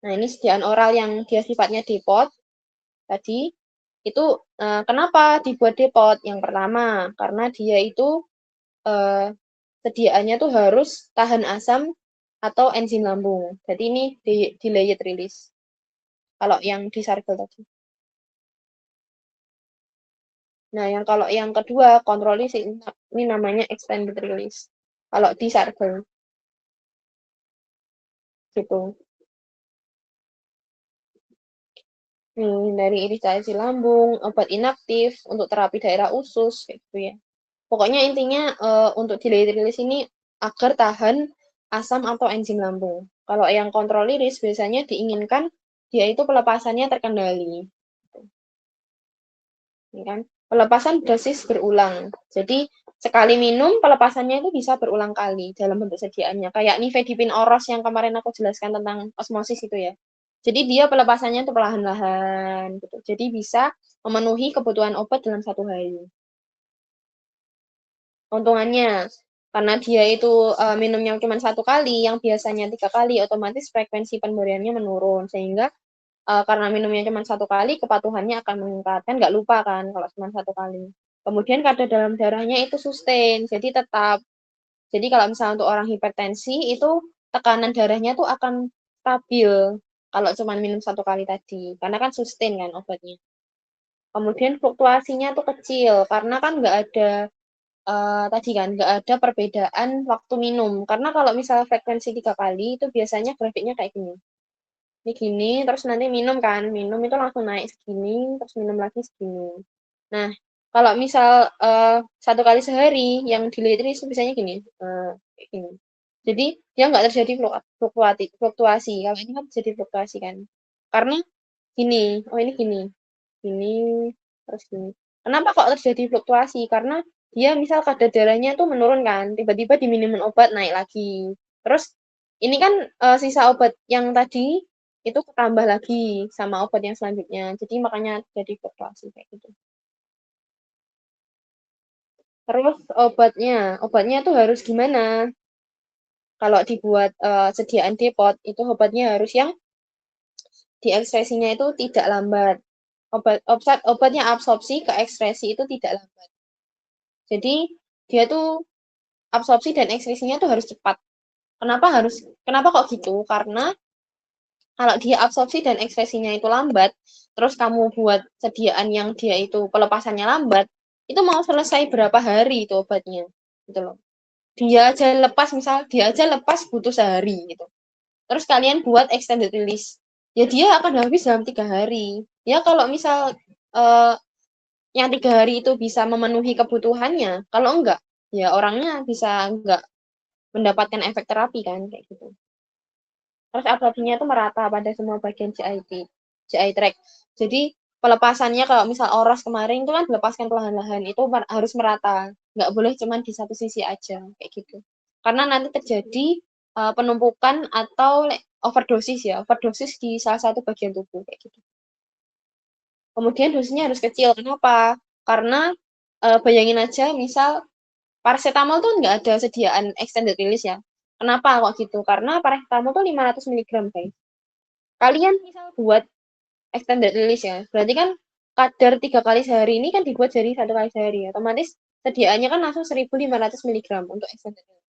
Nah, ini sediaan oral yang dia sifatnya depot tadi, itu kenapa dibuat depot? Yang pertama, karena dia itu sediaannya tuh harus tahan asam atau enzim lambung. Jadi ini delayed release. Kalau yang di sargel tadi. Nah, kalau yang kedua, kontrol ini namanya extended release. Kalau di sargel. Gitu. Dari iritasi lambung, obat inaktif untuk terapi daerah usus kayak gitu ya. Pokoknya intinya untuk delayed release ini agar tahan asam atau enzim lambung. Kalau yang kontrol iris biasanya diinginkan dia itu pelepasannya terkendali. Ya kan? Pelepasan dosis berulang. Jadi sekali minum pelepasannya itu bisa berulang kali dalam bentuk sediaannya. Kayak nifedipin oros yang kemarin aku jelaskan tentang osmosis itu ya. Jadi dia pelepasannya itu perlahan-lahan gitu. Jadi bisa memenuhi kebutuhan obat dalam 1 hari. Keuntungannya karena dia itu minumnya cuma 1 kali, yang biasanya 3 kali, otomatis frekuensi pemberiannya menurun sehingga karena minumnya cuma 1 kali, kepatuhannya akan meningkat. Kan nggak lupa kan kalau cuma 1 kali. Kemudian kadar dalam darahnya itu sustain, jadi tetap. Jadi kalau misalnya untuk orang hipertensi itu tekanan darahnya tuh akan stabil kalau cuma minum 1 kali tadi, karena kan sustain kan obatnya. Kemudian fluktuasinya tuh kecil, karena kan nggak ada tadi kan nggak ada perbedaan waktu minum. Karena kalau misalnya frekuensi 3 kali itu biasanya grafiknya kayak gini. Ini gini, terus nanti minum kan, minum itu langsung naik segini, terus minum lagi segini. Nah, kalau misal 1 kali sehari yang delayed itu biasanya gini, kayak gini. Jadi dia nggak terjadi fluktuasi. Kalau ini kan terjadi fluktuasi kan. Karena gini, oh ini gini, terus gini. Kenapa kok terjadi fluktuasi? Karena dia misal kadar darahnya tuh menurun kan, tiba-tiba diminum obat naik lagi. Terus ini kan sisa obat yang tadi itu ketambah lagi sama obat yang selanjutnya. Jadi makanya jadi fluktuasi kayak gitu. Terus obatnya tuh harus gimana? Kalau dibuat sediaan depot itu obatnya harus yang diekspresinya itu tidak lambat. Obatnya absorpsi ke ekspresi itu tidak lambat. Jadi dia tuh absorpsi dan ekspresinya tuh harus cepat. Kenapa kok gitu? Karena kalau dia absorpsi dan ekspresinya itu lambat, terus kamu buat sediaan yang dia itu pelepasannya lambat, itu mau selesai berapa hari itu obatnya, gitu loh. Dia aja lepas butuh sehari gitu. Terus kalian buat extended release, ya dia akan habis dalam 3 hari. Ya kalau misal yang 3 hari itu bisa memenuhi kebutuhannya, kalau enggak, ya orangnya bisa enggak mendapatkan efek terapi kan kayak gitu. Terus absorpsinya itu merata pada semua bagian GI tract. Jadi pelepasannya kalau misal oros kemarin itu kan dilepaskan perlahan-lahan, itu harus merata. Nggak boleh cuma di satu sisi aja, kayak gitu. Karena nanti terjadi penumpukan atau overdosis di salah satu bagian tubuh, kayak gitu. Kemudian dosisnya harus kecil. Kenapa? Karena bayangin aja, misal paracetamol tuh nggak ada sediaan extended release ya. Kenapa kok gitu? Karena paracetamol tuh 500 mg, guys. Kalian misal buat extended release ya, berarti kan kadar 3 kali sehari ini kan dibuat jadi 1 kali sehari, otomatis sediaannya kan langsung 1.500 mg untuk extended release.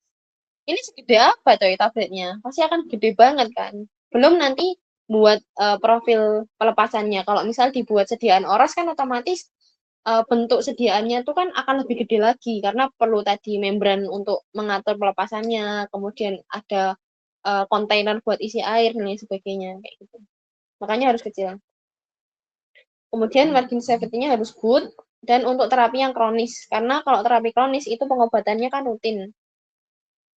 Ini segede apa coy tabletnya? Pasti akan gede banget kan. Belum nanti buat profil pelepasannya. Kalau misal dibuat sediaan oras kan otomatis bentuk sediaannya tuh kan akan lebih gede lagi karena perlu tadi membran untuk mengatur pelepasannya, kemudian ada kontainer buat isi air dan lain sebagainya kayak gitu. Makanya harus kecil. Kemudian margin safety-nya harus good dan untuk terapi yang kronis. Karena kalau terapi kronis itu pengobatannya kan rutin.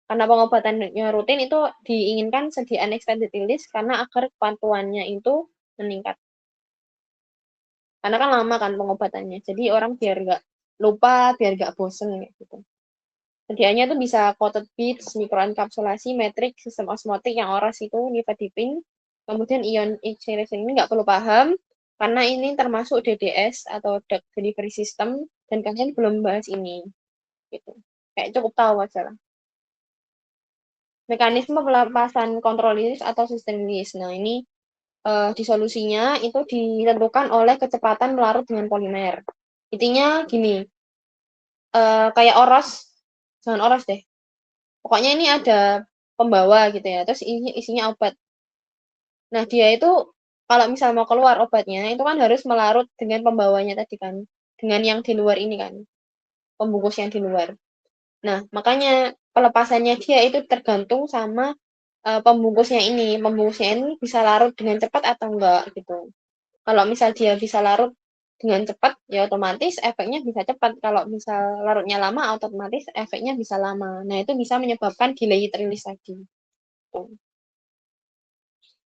Karena pengobatannya rutin itu diinginkan sediaan extended release karena agar kepatuhannya itu meningkat. Karena kan lama kan pengobatannya. Jadi orang biar nggak lupa, biar nggak bosen gitu. Sediaannya tuh bisa coated beads, mikroenkapsulasi, metrik, sistem osmotik yang oras itu, nifedipin. Kemudian ion exchange ini nggak perlu paham, karena ini termasuk DDS atau drug delivery system, dan kalian belum bahas ini. Gitu. Kayak cukup tahu aja lah. Mekanisme pelepasan kontrol iris atau sistem iris. Nah, ini disolusinya itu ditentukan oleh kecepatan melarut dengan polimer. Intinya gini, kayak oros, jangan oros deh. Pokoknya ini ada pembawa gitu ya, terus isinya obat. Nah, dia itu kalau misal mau keluar obatnya, itu kan harus melarut dengan pembawanya tadi kan, dengan yang di luar ini kan, pembungkus yang di luar. Nah, makanya pelepasannya dia itu tergantung sama pembungkusnya ini. Pembungkusnya ini bisa larut dengan cepat atau enggak gitu. Kalau misal dia bisa larut dengan cepat, ya otomatis efeknya bisa cepat. Kalau misal larutnya lama, otomatis efeknya bisa lama. Nah, itu bisa menyebabkan delayed release tadi. Tuh.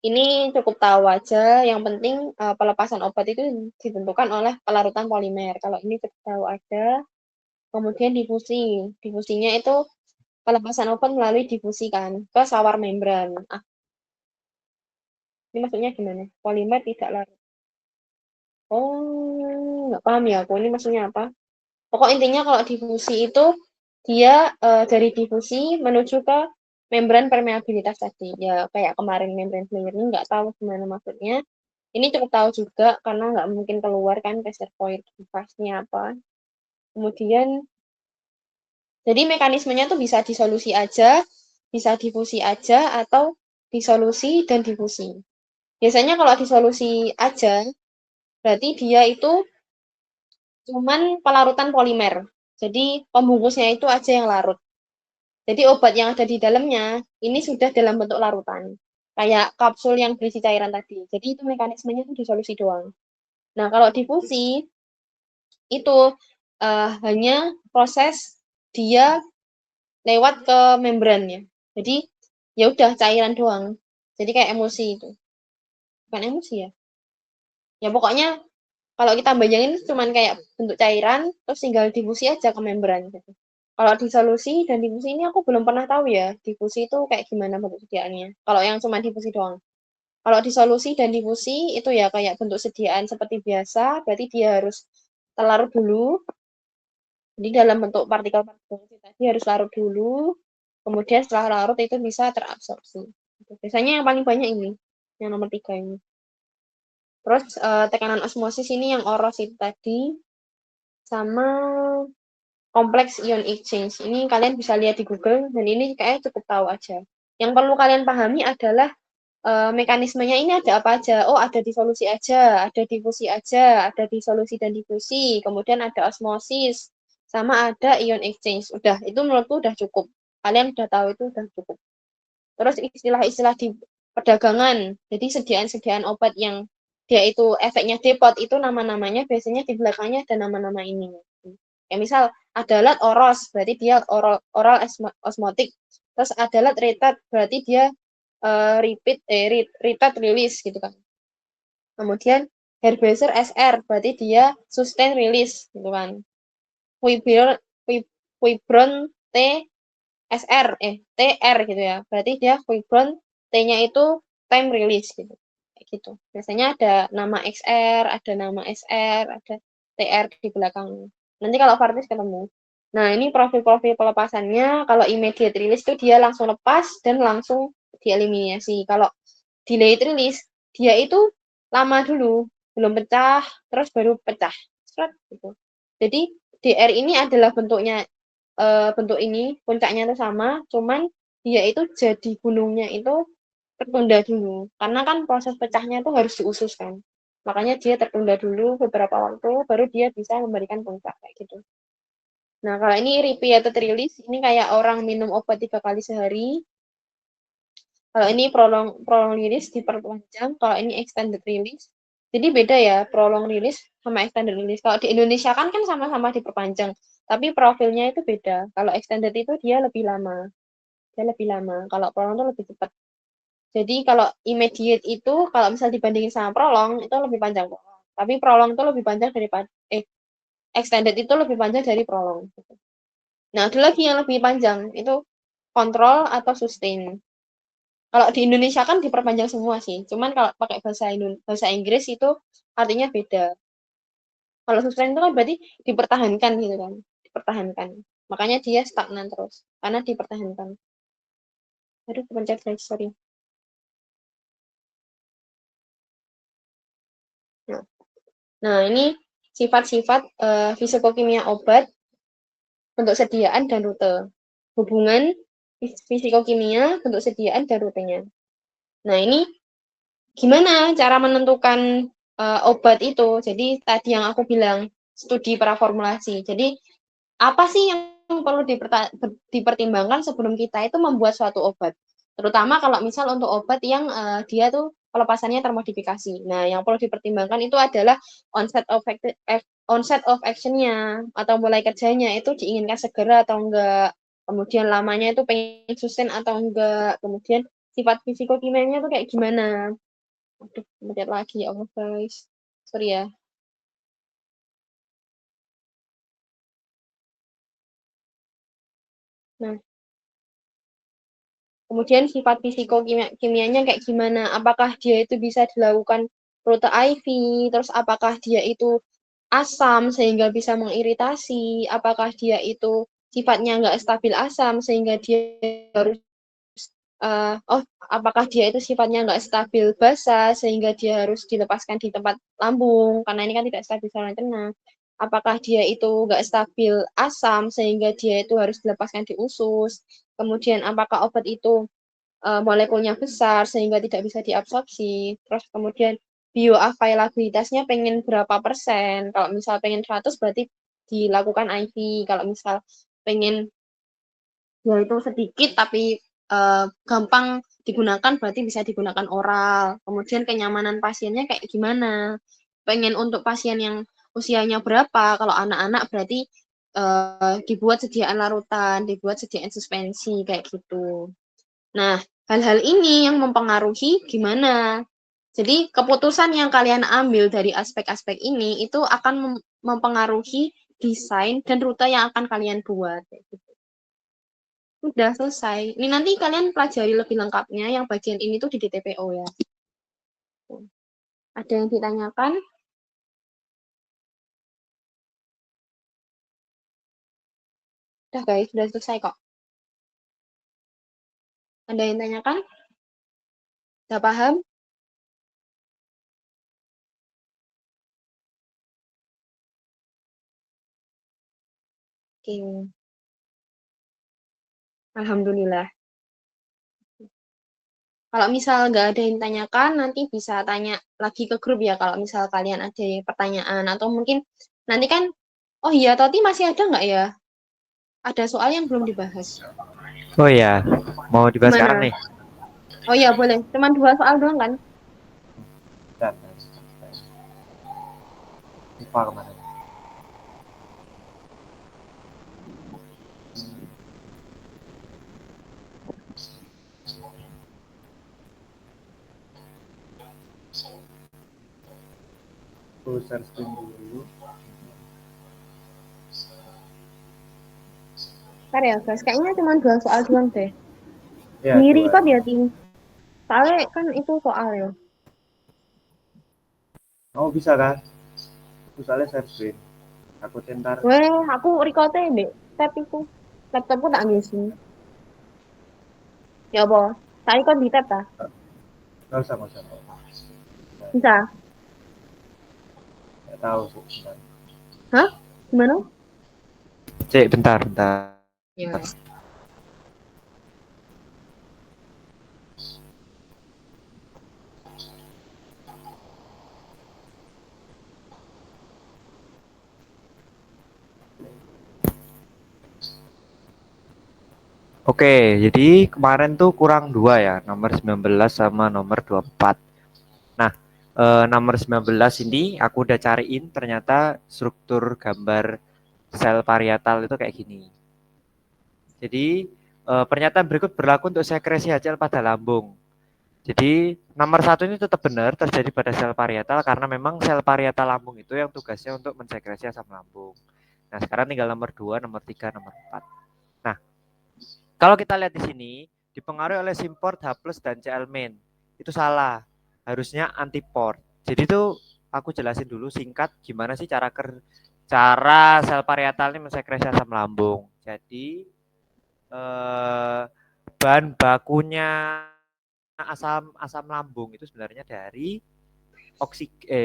Ini cukup tahu aja, yang penting pelepasan obat itu ditentukan oleh pelarutan polimer. Kalau ini cukup tahu aja. Kemudian difusi. Difusinya itu pelepasan obat melalui difusi kan ke sawar membran. Ini maksudnya gimana? Polimer tidak larut. Oh, nggak paham ya aku. Ini maksudnya apa? Pokok intinya kalau difusi itu dia dari difusi menuju ke membran permeabilitas tadi. Ya kayak kemarin membran layer ini nggak tahu gimana maksudnya. Ini cukup tahu juga karena nggak mungkin keluar kan reservoir device-nya apa. Kemudian jadi mekanismenya tuh bisa disolusi aja, bisa difusi aja, atau disolusi dan difusi. Biasanya kalau disolusi aja, berarti dia itu cuman pelarutan polimer. Jadi pembungkusnya itu aja yang larut. Jadi obat yang ada di dalamnya ini sudah dalam bentuk larutan. Kayak kapsul yang berisi cairan tadi. Jadi itu mekanismenya itu disolusi doang. Nah, kalau difusi itu hanya proses dia lewat ke membrannya. Jadi ya udah cairan doang. Jadi kayak emulsi itu. Bukan emulsi ya. Ya pokoknya kalau kita bayangin cuman kayak bentuk cairan terus tinggal difusi aja ke membran gitu. Kalau disolusi dan difusi ini aku belum pernah tahu ya, difusi itu kayak gimana bentuk sediaannya. Kalau yang cuma difusi doang. Kalau disolusi dan difusi itu ya kayak bentuk sediaan seperti biasa, berarti dia harus larut dulu. Jadi dalam bentuk partikel-partikel tadi harus larut dulu, kemudian setelah larut itu bisa terabsorpsi. Biasanya yang paling banyak ini, yang nomor 3 ini. Terus tekanan osmosis ini yang oros itu tadi, sama kompleks ion exchange. Ini kalian bisa lihat di Google, dan ini kayaknya cukup tahu aja. Yang perlu kalian pahami adalah mekanismenya ini ada apa aja. Oh, ada disolusi aja, ada difusi aja, ada disolusi dan difusi, kemudian ada osmosis, sama ada ion exchange. Udah, itu menurutku udah cukup. Kalian udah tahu itu udah cukup. Terus istilah-istilah di perdagangan, jadi sediaan-sediaan obat yang dia itu efeknya depot, itu nama-namanya biasanya di belakangnya ada nama-nama ini. Ya misal, adalat oros, berarti dia oral osmotik. Terus adalat retard, berarti dia repeat release gitu kan. Kemudian Herbacer SR, berarti dia sustain release gitu kan. Fibron T SR TR gitu ya. Berarti dia fibron T-nya itu time release gitu. Kayak gitu. Biasanya ada nama XR, ada nama SR, ada TR di belakang. Nanti kalau varnish ketemu. Nah, ini profil-profil pelepasannya. Kalau immediate release itu dia langsung lepas dan langsung dieliminasi. Kalau delayed release, dia itu lama dulu, belum pecah, terus baru pecah. Gitu. Jadi DR ini adalah bentuknya bentuk ini, puncaknya itu sama, cuman dia itu jadi gunungnya itu tertunda dulu. Karena kan proses pecahnya itu harus diususkan. Makanya dia tertunda dulu beberapa waktu, baru dia bisa memberikan puncak kayak gitu. Nah, kalau ini repeated release, ini kayak orang minum obat 3 kali sehari. Kalau ini prolong release diperpanjang, kalau ini extended release. Jadi beda ya, prolong release sama extended release. Kalau di Indonesia kan sama-sama diperpanjang, tapi profilnya itu beda. Kalau extended itu dia lebih lama. Dia lebih lama. Kalau prolong itu lebih cepat. Jadi kalau immediate itu, kalau misal dibandingin sama prolong, itu lebih panjang. Tapi prolong itu lebih panjang daripada, extended itu lebih panjang dari prolong. Nah, ada lagi yang lebih panjang, itu kontrol atau sustain. Kalau di Indonesia kan diperpanjang semua sih. Cuman kalau pakai bahasa Inggris itu artinya beda. Kalau sustain itu kan berarti dipertahankan gitu kan. Dipertahankan. Makanya dia stagnan terus. Karena dipertahankan. Aduh, kepencet guys, sorry. Nah, ini sifat-sifat fisikokimia obat, bentuk sediaan dan rute. Hubungan fisikokimia, bentuk sediaan dan rutenya. Nah, ini gimana cara menentukan obat itu? Jadi tadi yang aku bilang studi praformulasi. Jadi apa sih yang perlu dipertimbangkan sebelum kita itu membuat suatu obat? Terutama kalau misal untuk obat yang dia tuh pelepasannya termodifikasi. Nah, yang perlu dipertimbangkan itu adalah onset of action-nya atau mulai kerjanya itu diinginkan segera atau enggak. Kemudian lamanya itu pengen sustain atau enggak. Kemudian sifat fisikokimianya itu kayak gimana. Aduh, kemudian lagi ya Allah guys. Sorry ya. Nah, kemudian sifat fisikokimianya kayak gimana? Apakah dia itu bisa dilakukan rute IV? Terus apakah dia itu asam sehingga bisa mengiritasi? Apakah dia itu sifatnya nggak stabil asam sehingga dia harus apakah dia itu sifatnya nggak stabil basa sehingga dia harus dilepaskan di tempat lambung karena ini kan tidak stabil saluran cerna. Apakah dia itu nggak stabil asam sehingga dia itu harus dilepaskan di usus. Kemudian apakah obat itu molekulnya besar sehingga tidak bisa diabsorpsi. Terus kemudian bioavailabilitasnya pengen berapa persen. Kalau misal pengen 100 berarti dilakukan IV. Kalau misal pengen ya itu sedikit tapi gampang digunakan berarti bisa digunakan oral. Kemudian kenyamanan pasiennya kayak gimana? Pengen untuk pasien yang usianya berapa? Kalau anak-anak berarti dibuat sediaan larutan, dibuat sediaan suspensi kayak gitu. Nah, hal-hal ini yang mempengaruhi gimana. Jadi keputusan yang kalian ambil dari aspek-aspek ini itu akan mempengaruhi desain dan rute yang akan kalian buat. Udah selesai. Ini nanti kalian pelajari lebih lengkapnya yang bagian ini tuh di DTPO ya. Ada yang ditanyakan? Udah guys, sudah selesai kok. Ada yang tanyakan? Udah paham? Oke. Alhamdulillah. Kalau misal nggak ada yang tanyakan, nanti bisa tanya lagi ke grup ya kalau misal kalian ada pertanyaan. Atau mungkin nanti kan, oh iya, Toti masih ada nggak ya? Ada soal yang belum dibahas. Oh ya, mau dibahas sekarang Gimana? nih? Oh iya, boleh. Cuman 2 soal doang kan? Bentar, lupa kemana. Share screen dulu. Bentar ya guys, kayaknya cuma 2 soal doang deh. Ya, Di dua. record ya, Ting. Soalnya kan itu soal ya. Oh bisa kan? Aku soalnya share screen. Aku ntar. Weh, aku recordnya deh. Tab itu. Laptopku tak ngisi. Ya apa? Tak record di tab ta? Nggak usah, nggak usah. Bisa? Nggak tahu sih. Bentar. Hah? Gimana? Cek, bentar, bentar. Ya. Oke, jadi kemarin tuh kurang 2 ya, nomor 19 sama nomor 24. Nah, nomor 19 ini aku udah cariin ternyata struktur gambar sel parietal itu kayak gini. Jadi, pernyataan berikut berlaku untuk sekresi HCl pada lambung. Jadi, nomor 1 ini tetap benar terjadi pada sel parietal karena memang sel parietal lambung itu yang tugasnya untuk mensekresi asam lambung. Nah, sekarang tinggal nomor 2, nomor 3, nomor 4. Nah, kalau kita lihat di sini, dipengaruhi oleh simport H+ dan Cl-, itu salah. Harusnya antiport. Jadi itu aku jelasin dulu singkat gimana sih cara sel parietal ini mensekresi asam lambung. Jadi bahan bakunya asam asam lambung itu sebenarnya dari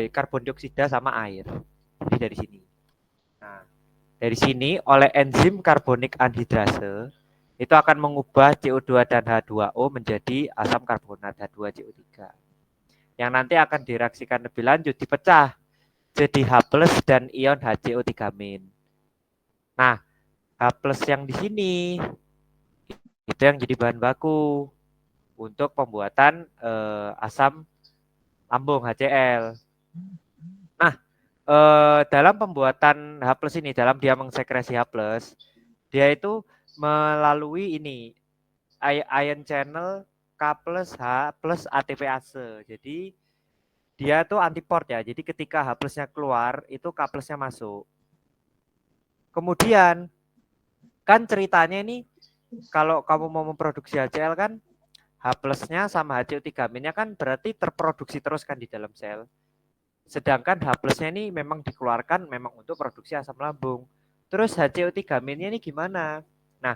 karbon dioksida sama air. Jadi dari sini. Nah, dari sini oleh enzim karbonik anhidrase itu akan mengubah CO2 dan H2O menjadi asam karbonat H2CO3. Yang nanti akan direaksikan lebih lanjut dipecah jadi H+ dan ion HCO3-. Nah, H+ yang di sini itu yang jadi bahan baku untuk pembuatan asam lambung HCl. Nah, dalam pembuatan H+ ini, dalam dia mengsekresi H+, dia itu melalui ini ion channel K plus H plus ATPase. Jadi dia tuh antiport ya. Jadi ketika H plusnya keluar, itu K plusnya masuk. Kemudian kan ceritanya ini kalau kamu mau memproduksi HCl kan H plusnya sama HCO3-nya kan berarti terproduksi terus kan di dalam sel. Sedangkan H plusnya ini memang dikeluarkan memang untuk produksi asam lambung. Terus HCO3-nya ini gimana? Nah,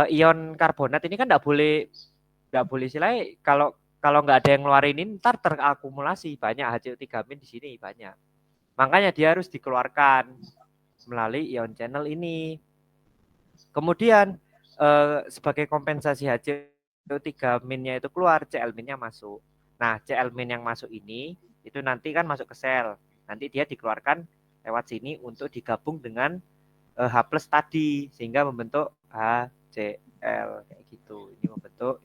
ion karbonat ini kan nggak boleh istilahnya kalau nggak ada yang ngeluarin ini ntar terakumulasi banyak HCO3 di sini banyak. Makanya dia harus dikeluarkan melalui ion channel ini. Kemudian sebagai kompensasi HCO3-nya itu keluar, Cl-nya masuk. Nah, Cl- yang masuk ini itu nanti kan masuk ke sel. Nanti dia dikeluarkan lewat sini untuk digabung dengan H plus tadi sehingga membentuk HCl kayak gitu. Ini membentuk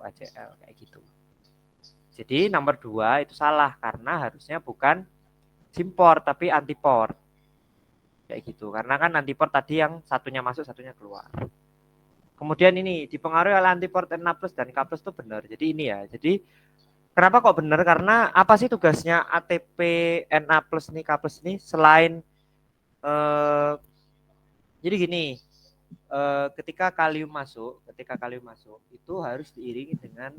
HCl kayak gitu. Jadi nomor 2 itu salah karena harusnya bukan simport tapi antiport. Kayak gitu. Karena kan antiport tadi yang satunya masuk, satunya keluar. Kemudian ini dipengaruhi oleh antiport Na+ dan K+ itu benar. Jadi ini ya. Jadi kenapa kok benar? Karena apa sih tugasnya ATP Na+ nih K+ ini selain jadi gini, ketika kalium masuk itu harus diiringi dengan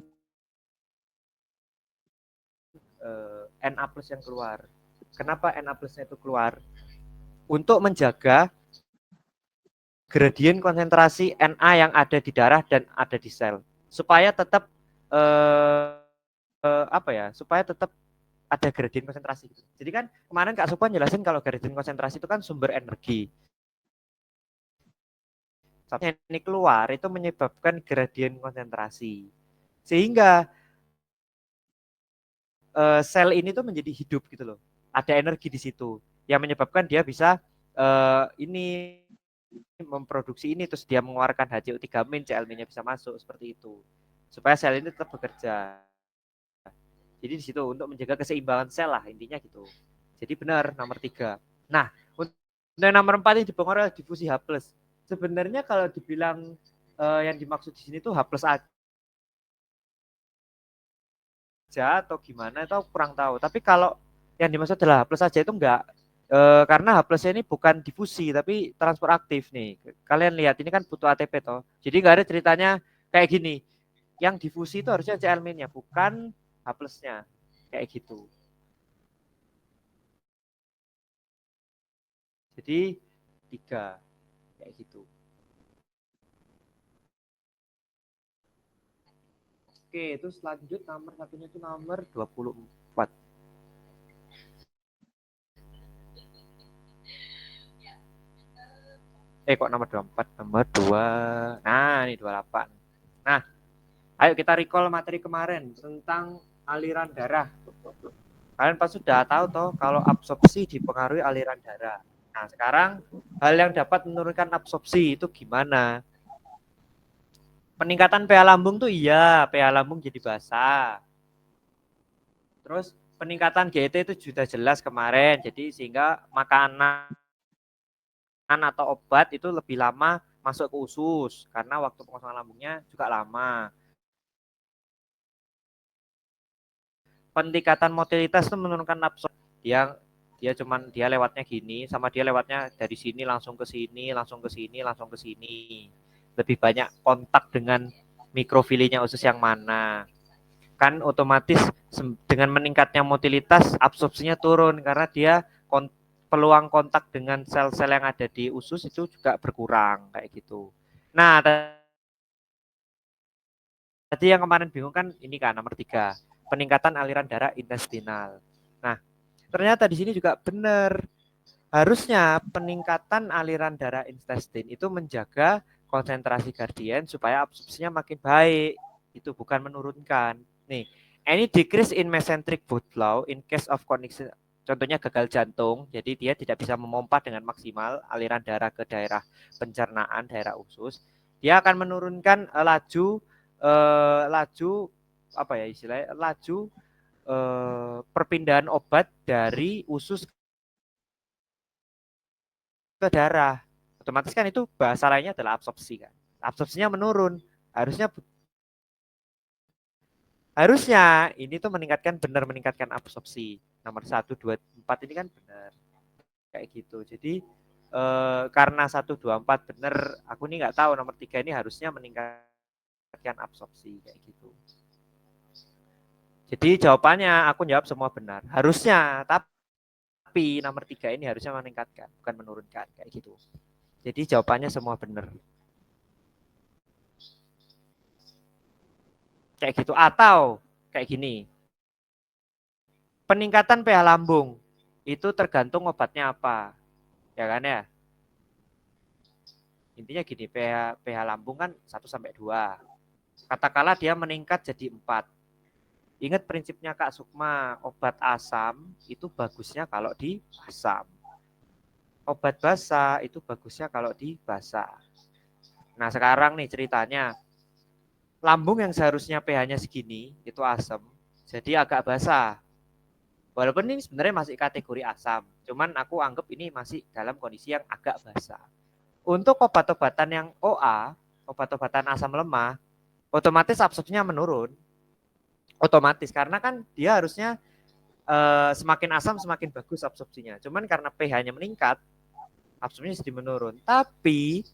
Na+ yang keluar. Kenapa Na+-nya itu keluar? Untuk menjaga gradien konsentrasi Na yang ada di darah dan ada di sel supaya tetap supaya tetap ada gradien konsentrasi. Jadi kan kemarin Kak Supwan jelasin kalau gradien konsentrasi itu kan sumber energi. Saat ini keluar itu menyebabkan gradien konsentrasi. Sehingga sel ini tuh menjadi hidup gitu loh. Ada energi di situ yang menyebabkan dia bisa ini memproduksi ini terus dia mengeluarkan HCO3-, Cl-nya bisa masuk seperti itu. Supaya sel ini tetap bekerja. Jadi di situ untuk menjaga keseimbangan sel lah intinya gitu. Jadi benar nomor 3. Nah, untuk nomor 4 yang dipengaruhi difusi H+. Sebenarnya kalau dibilang yang dimaksud di sini tuh H+ aja atau gimana itu aku kurang tahu. Tapi kalau yang dimaksud adalah H+ saja itu enggak. Karena H+ ini bukan difusi tapi transport aktif nih. Kalian lihat ini kan butuh ATP toh. Jadi enggak ada ceritanya kayak gini. Yang difusi itu harusnya Cl-nya bukan H+-nya. Kayak gitu. Jadi 3 kayak gitu. Oke, terus lanjut nomor satunya itu nomor 24. Kok nomor 24? Nomor 2. Nah, ini 28. Nah, ayo kita recall materi kemarin tentang aliran darah. Kalian pasti sudah tahu toh kalau absorpsi dipengaruhi aliran darah. Nah, sekarang hal yang dapat menurunkan absorpsi itu gimana? Peningkatan pH lambung tuh iya, pH lambung jadi basah. Terus peningkatan GT itu sudah jelas kemarin, jadi sehingga makanan atau obat itu lebih lama masuk ke usus karena waktu pengosongan lambungnya juga lama. Peningkatan motilitas itu menurunkan absorpsi. Dia lewatnya gini sama dia lewatnya dari sini langsung ke sini, langsung ke sini, langsung ke sini. Lebih banyak kontak dengan mikrofilinya usus yang mana. Kan otomatis dengan meningkatnya motilitas absorpsinya turun karena dia peluang kontak dengan sel-sel yang ada di usus itu juga berkurang kayak gitu. Nah, tadi yang kemarin bingung kan ini kan nomor 3, peningkatan aliran darah intestinal. Nah, ternyata di sini juga benar. Harusnya peningkatan aliran darah intestin itu menjaga konsentrasi gradien supaya absorpsinya makin baik. Itu bukan menurunkan. Nih, any decrease in mesenteric blood flow in case of condition, contohnya gagal jantung, jadi dia tidak bisa memompa dengan maksimal aliran darah ke daerah pencernaan, daerah usus. Dia akan menurunkan laju apa ya istilahnya, laju perpindahan obat dari usus ke darah. Otomatis kan itu bahasa lainnya adalah absorpsi kan. Absorpsinya menurun. Harusnya ini tuh benar meningkatkan absorpsi. Nomor 1, 2, 4 ini kan benar. Kayak gitu. Jadi karena 1, 2, 4 benar, aku ini nggak tahu nomor 3 ini harusnya meningkatkan absorpsi kayak gitu. Jadi jawabannya aku jawab semua benar. Harusnya, tapi nomor 3 ini harusnya meningkatkan, bukan menurunkan kayak gitu. Jadi jawabannya semua benar. Kayak gitu. Atau kayak gini. Peningkatan pH lambung itu tergantung obatnya apa. Ya kan ya? Intinya gini, pH lambung kan 1 sampai 2. Katakanlah dia meningkat jadi 4. Ingat prinsipnya Kak Sukma, obat asam itu bagusnya kalau di asam. Obat basa itu bagusnya kalau di basa. Nah sekarang nih ceritanya, lambung yang seharusnya pH-nya segini, itu asam, jadi agak basa. Walaupun ini sebenarnya masih kategori asam, cuman aku anggap ini masih dalam kondisi yang agak basa. Untuk obat-obatan yang OA, obat-obatan asam lemah, otomatis absorpsinya menurun. Otomatis, karena kan dia harusnya semakin asam semakin bagus absorpsinya. Cuman karena pH-nya meningkat, absorpsinya jadi menurun. Tapi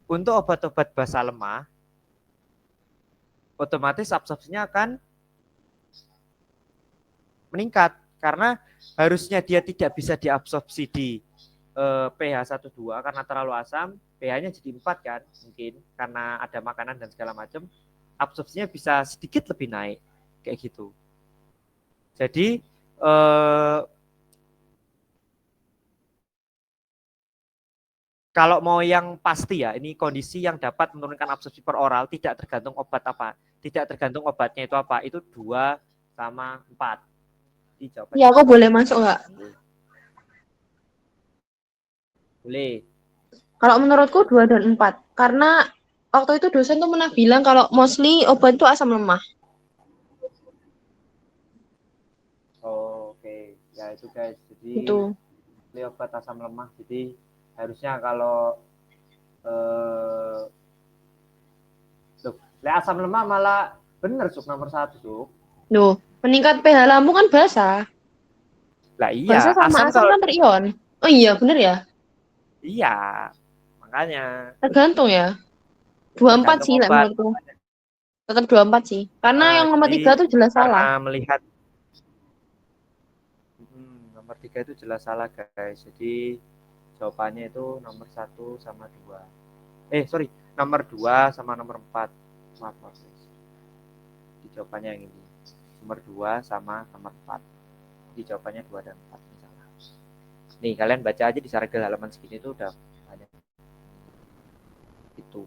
untuk obat-obat basa lemah, otomatis absorpsinya akan meningkat. Karena harusnya dia tidak bisa diabsorpsi di pH 1,2 karena terlalu asam, pH-nya jadi 4 kan, mungkin karena ada makanan dan segala macam, absorpsinya bisa sedikit lebih naik kayak gitu. Jadi kalau mau yang pasti ya, ini kondisi yang dapat menurunkan absorpsi per oral tidak tergantung obat apa, tidak tergantung obatnya itu apa, itu 2 sama 4. Ya, aku boleh masuk nggak? Boleh. Kalau menurutku 2 dan 4. Karena waktu itu dosen tuh pernah bilang kalau mostly obat itu asam lemah. Oh, oke. Ya itu guys. Jadi Itu. ini obat asam lemah. Jadi harusnya kalau asam lemah malah bener Suk nomor 1 Suk. Loh, meningkat pH lambung kan basa. Lah Basa iya, sama asam kalau kan terion. Oh iya, bener ya? iya. Makanya Tergantung ya. 24 tergantung sih lah obat. menurutku. Tetap 24 sih. Karena yang nomor Jadi 3 tuh jelas karena salah. melihat nomor 3 itu jelas salah guys. Jadi jawabannya itu nomor 1 sama 2. Sorry, nomor 2 sama nomor 4. Maaf guys. Di jawabannya yang ini. Nomor 2 sama nomor 4. Di jawabannya 2 dan 4 misalnya. Nih, kalian baca aja di sargel halaman segini tuh udah banyak. Itu.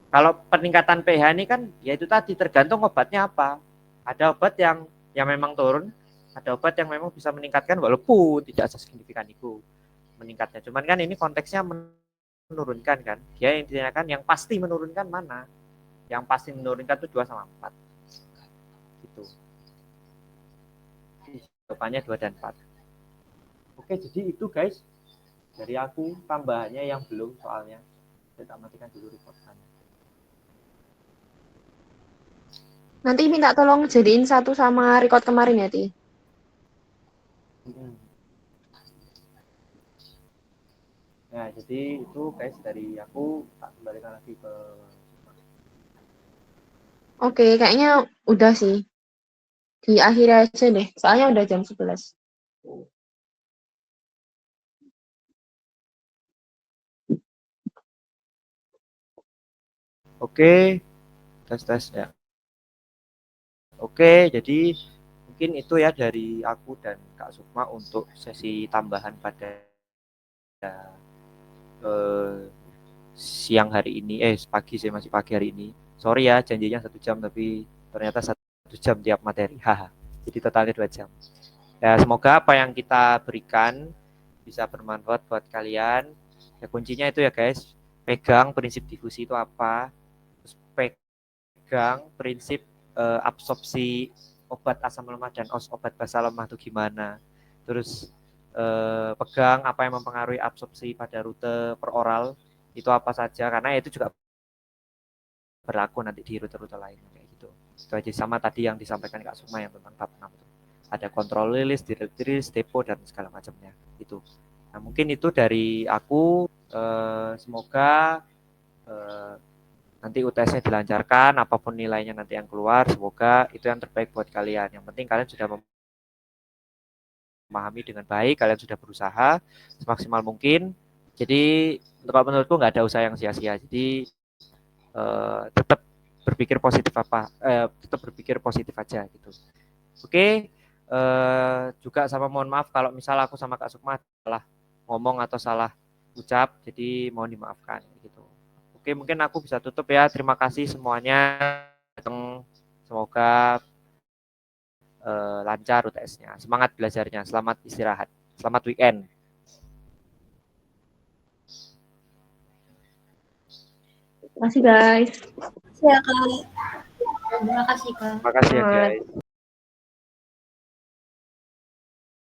Kalau peningkatan pH ini kan ya itu tadi tergantung obatnya apa. Ada obat yang memang turun, ada obat yang memang bisa meningkatkan walaupun tidak sesignifikan itu meningkatnya. Cuman kan ini konteksnya menurunkan kan. Dia yang ditanyakan yang pasti menurunkan mana? Yang pasti menurunkan itu 2 sama 4. Gitu. Jawabannya 2 dan 4. Oke, jadi itu guys. Dari aku tambahannya yang belum soalnya. Saya matikan dulu reportannya. Nanti minta tolong jadiin satu sama record kemarin ya, Ti. Nah, jadi itu guys dari aku, tak kembalikan lagi ke Oke, kayaknya udah sih. Di akhir aja deh. Soalnya udah jam 11. Oke, tes ya. Oke, jadi mungkin itu ya dari aku dan Kak Sukma untuk sesi tambahan pada siang hari ini. Pagi sih, masih pagi hari ini. Sorry ya, janjinya 1 jam tapi ternyata 1 jam tiap materi. Haha. Jadi totalnya 2 jam. Ya, semoga apa yang kita berikan bisa bermanfaat buat kalian. Ya kuncinya itu ya guys, pegang prinsip difusi itu apa, terus pegang prinsip absorpsi obat asam lemah dan obat basa lemah itu gimana. Terus pegang apa yang mempengaruhi absorpsi pada rute peroral itu apa saja, karena itu juga berlaku nanti di rute-rute lain kayak gitu. Itu aja, sama tadi yang disampaikan Kak Sukma yang tentang bab 6 itu. Ada kontrol rilis, direktris, depo dan segala macamnya itu. Nah, mungkin itu dari aku. Semoga nanti UTS-nya dilancarkan, apapun nilainya nanti yang keluar, semoga itu yang terbaik buat kalian. Yang penting kalian sudah memahami dengan baik, kalian sudah berusaha semaksimal mungkin. Jadi menurutku nggak ada usaha yang sia-sia. Jadi tetap berpikir positif tetap berpikir positif aja gitu. Oke, juga sama mohon maaf kalau misal aku sama Kak Sukma salah ngomong atau salah ucap, jadi mohon dimaafkan gitu. Oke, mungkin aku bisa tutup ya. Terima kasih semuanya. Semoga lancar UTS-nya. Semangat belajarnya. Selamat istirahat. Selamat weekend. Terima kasih guys. Ya, Kak. Terima kasih, Kak. Terima kasih ya guys.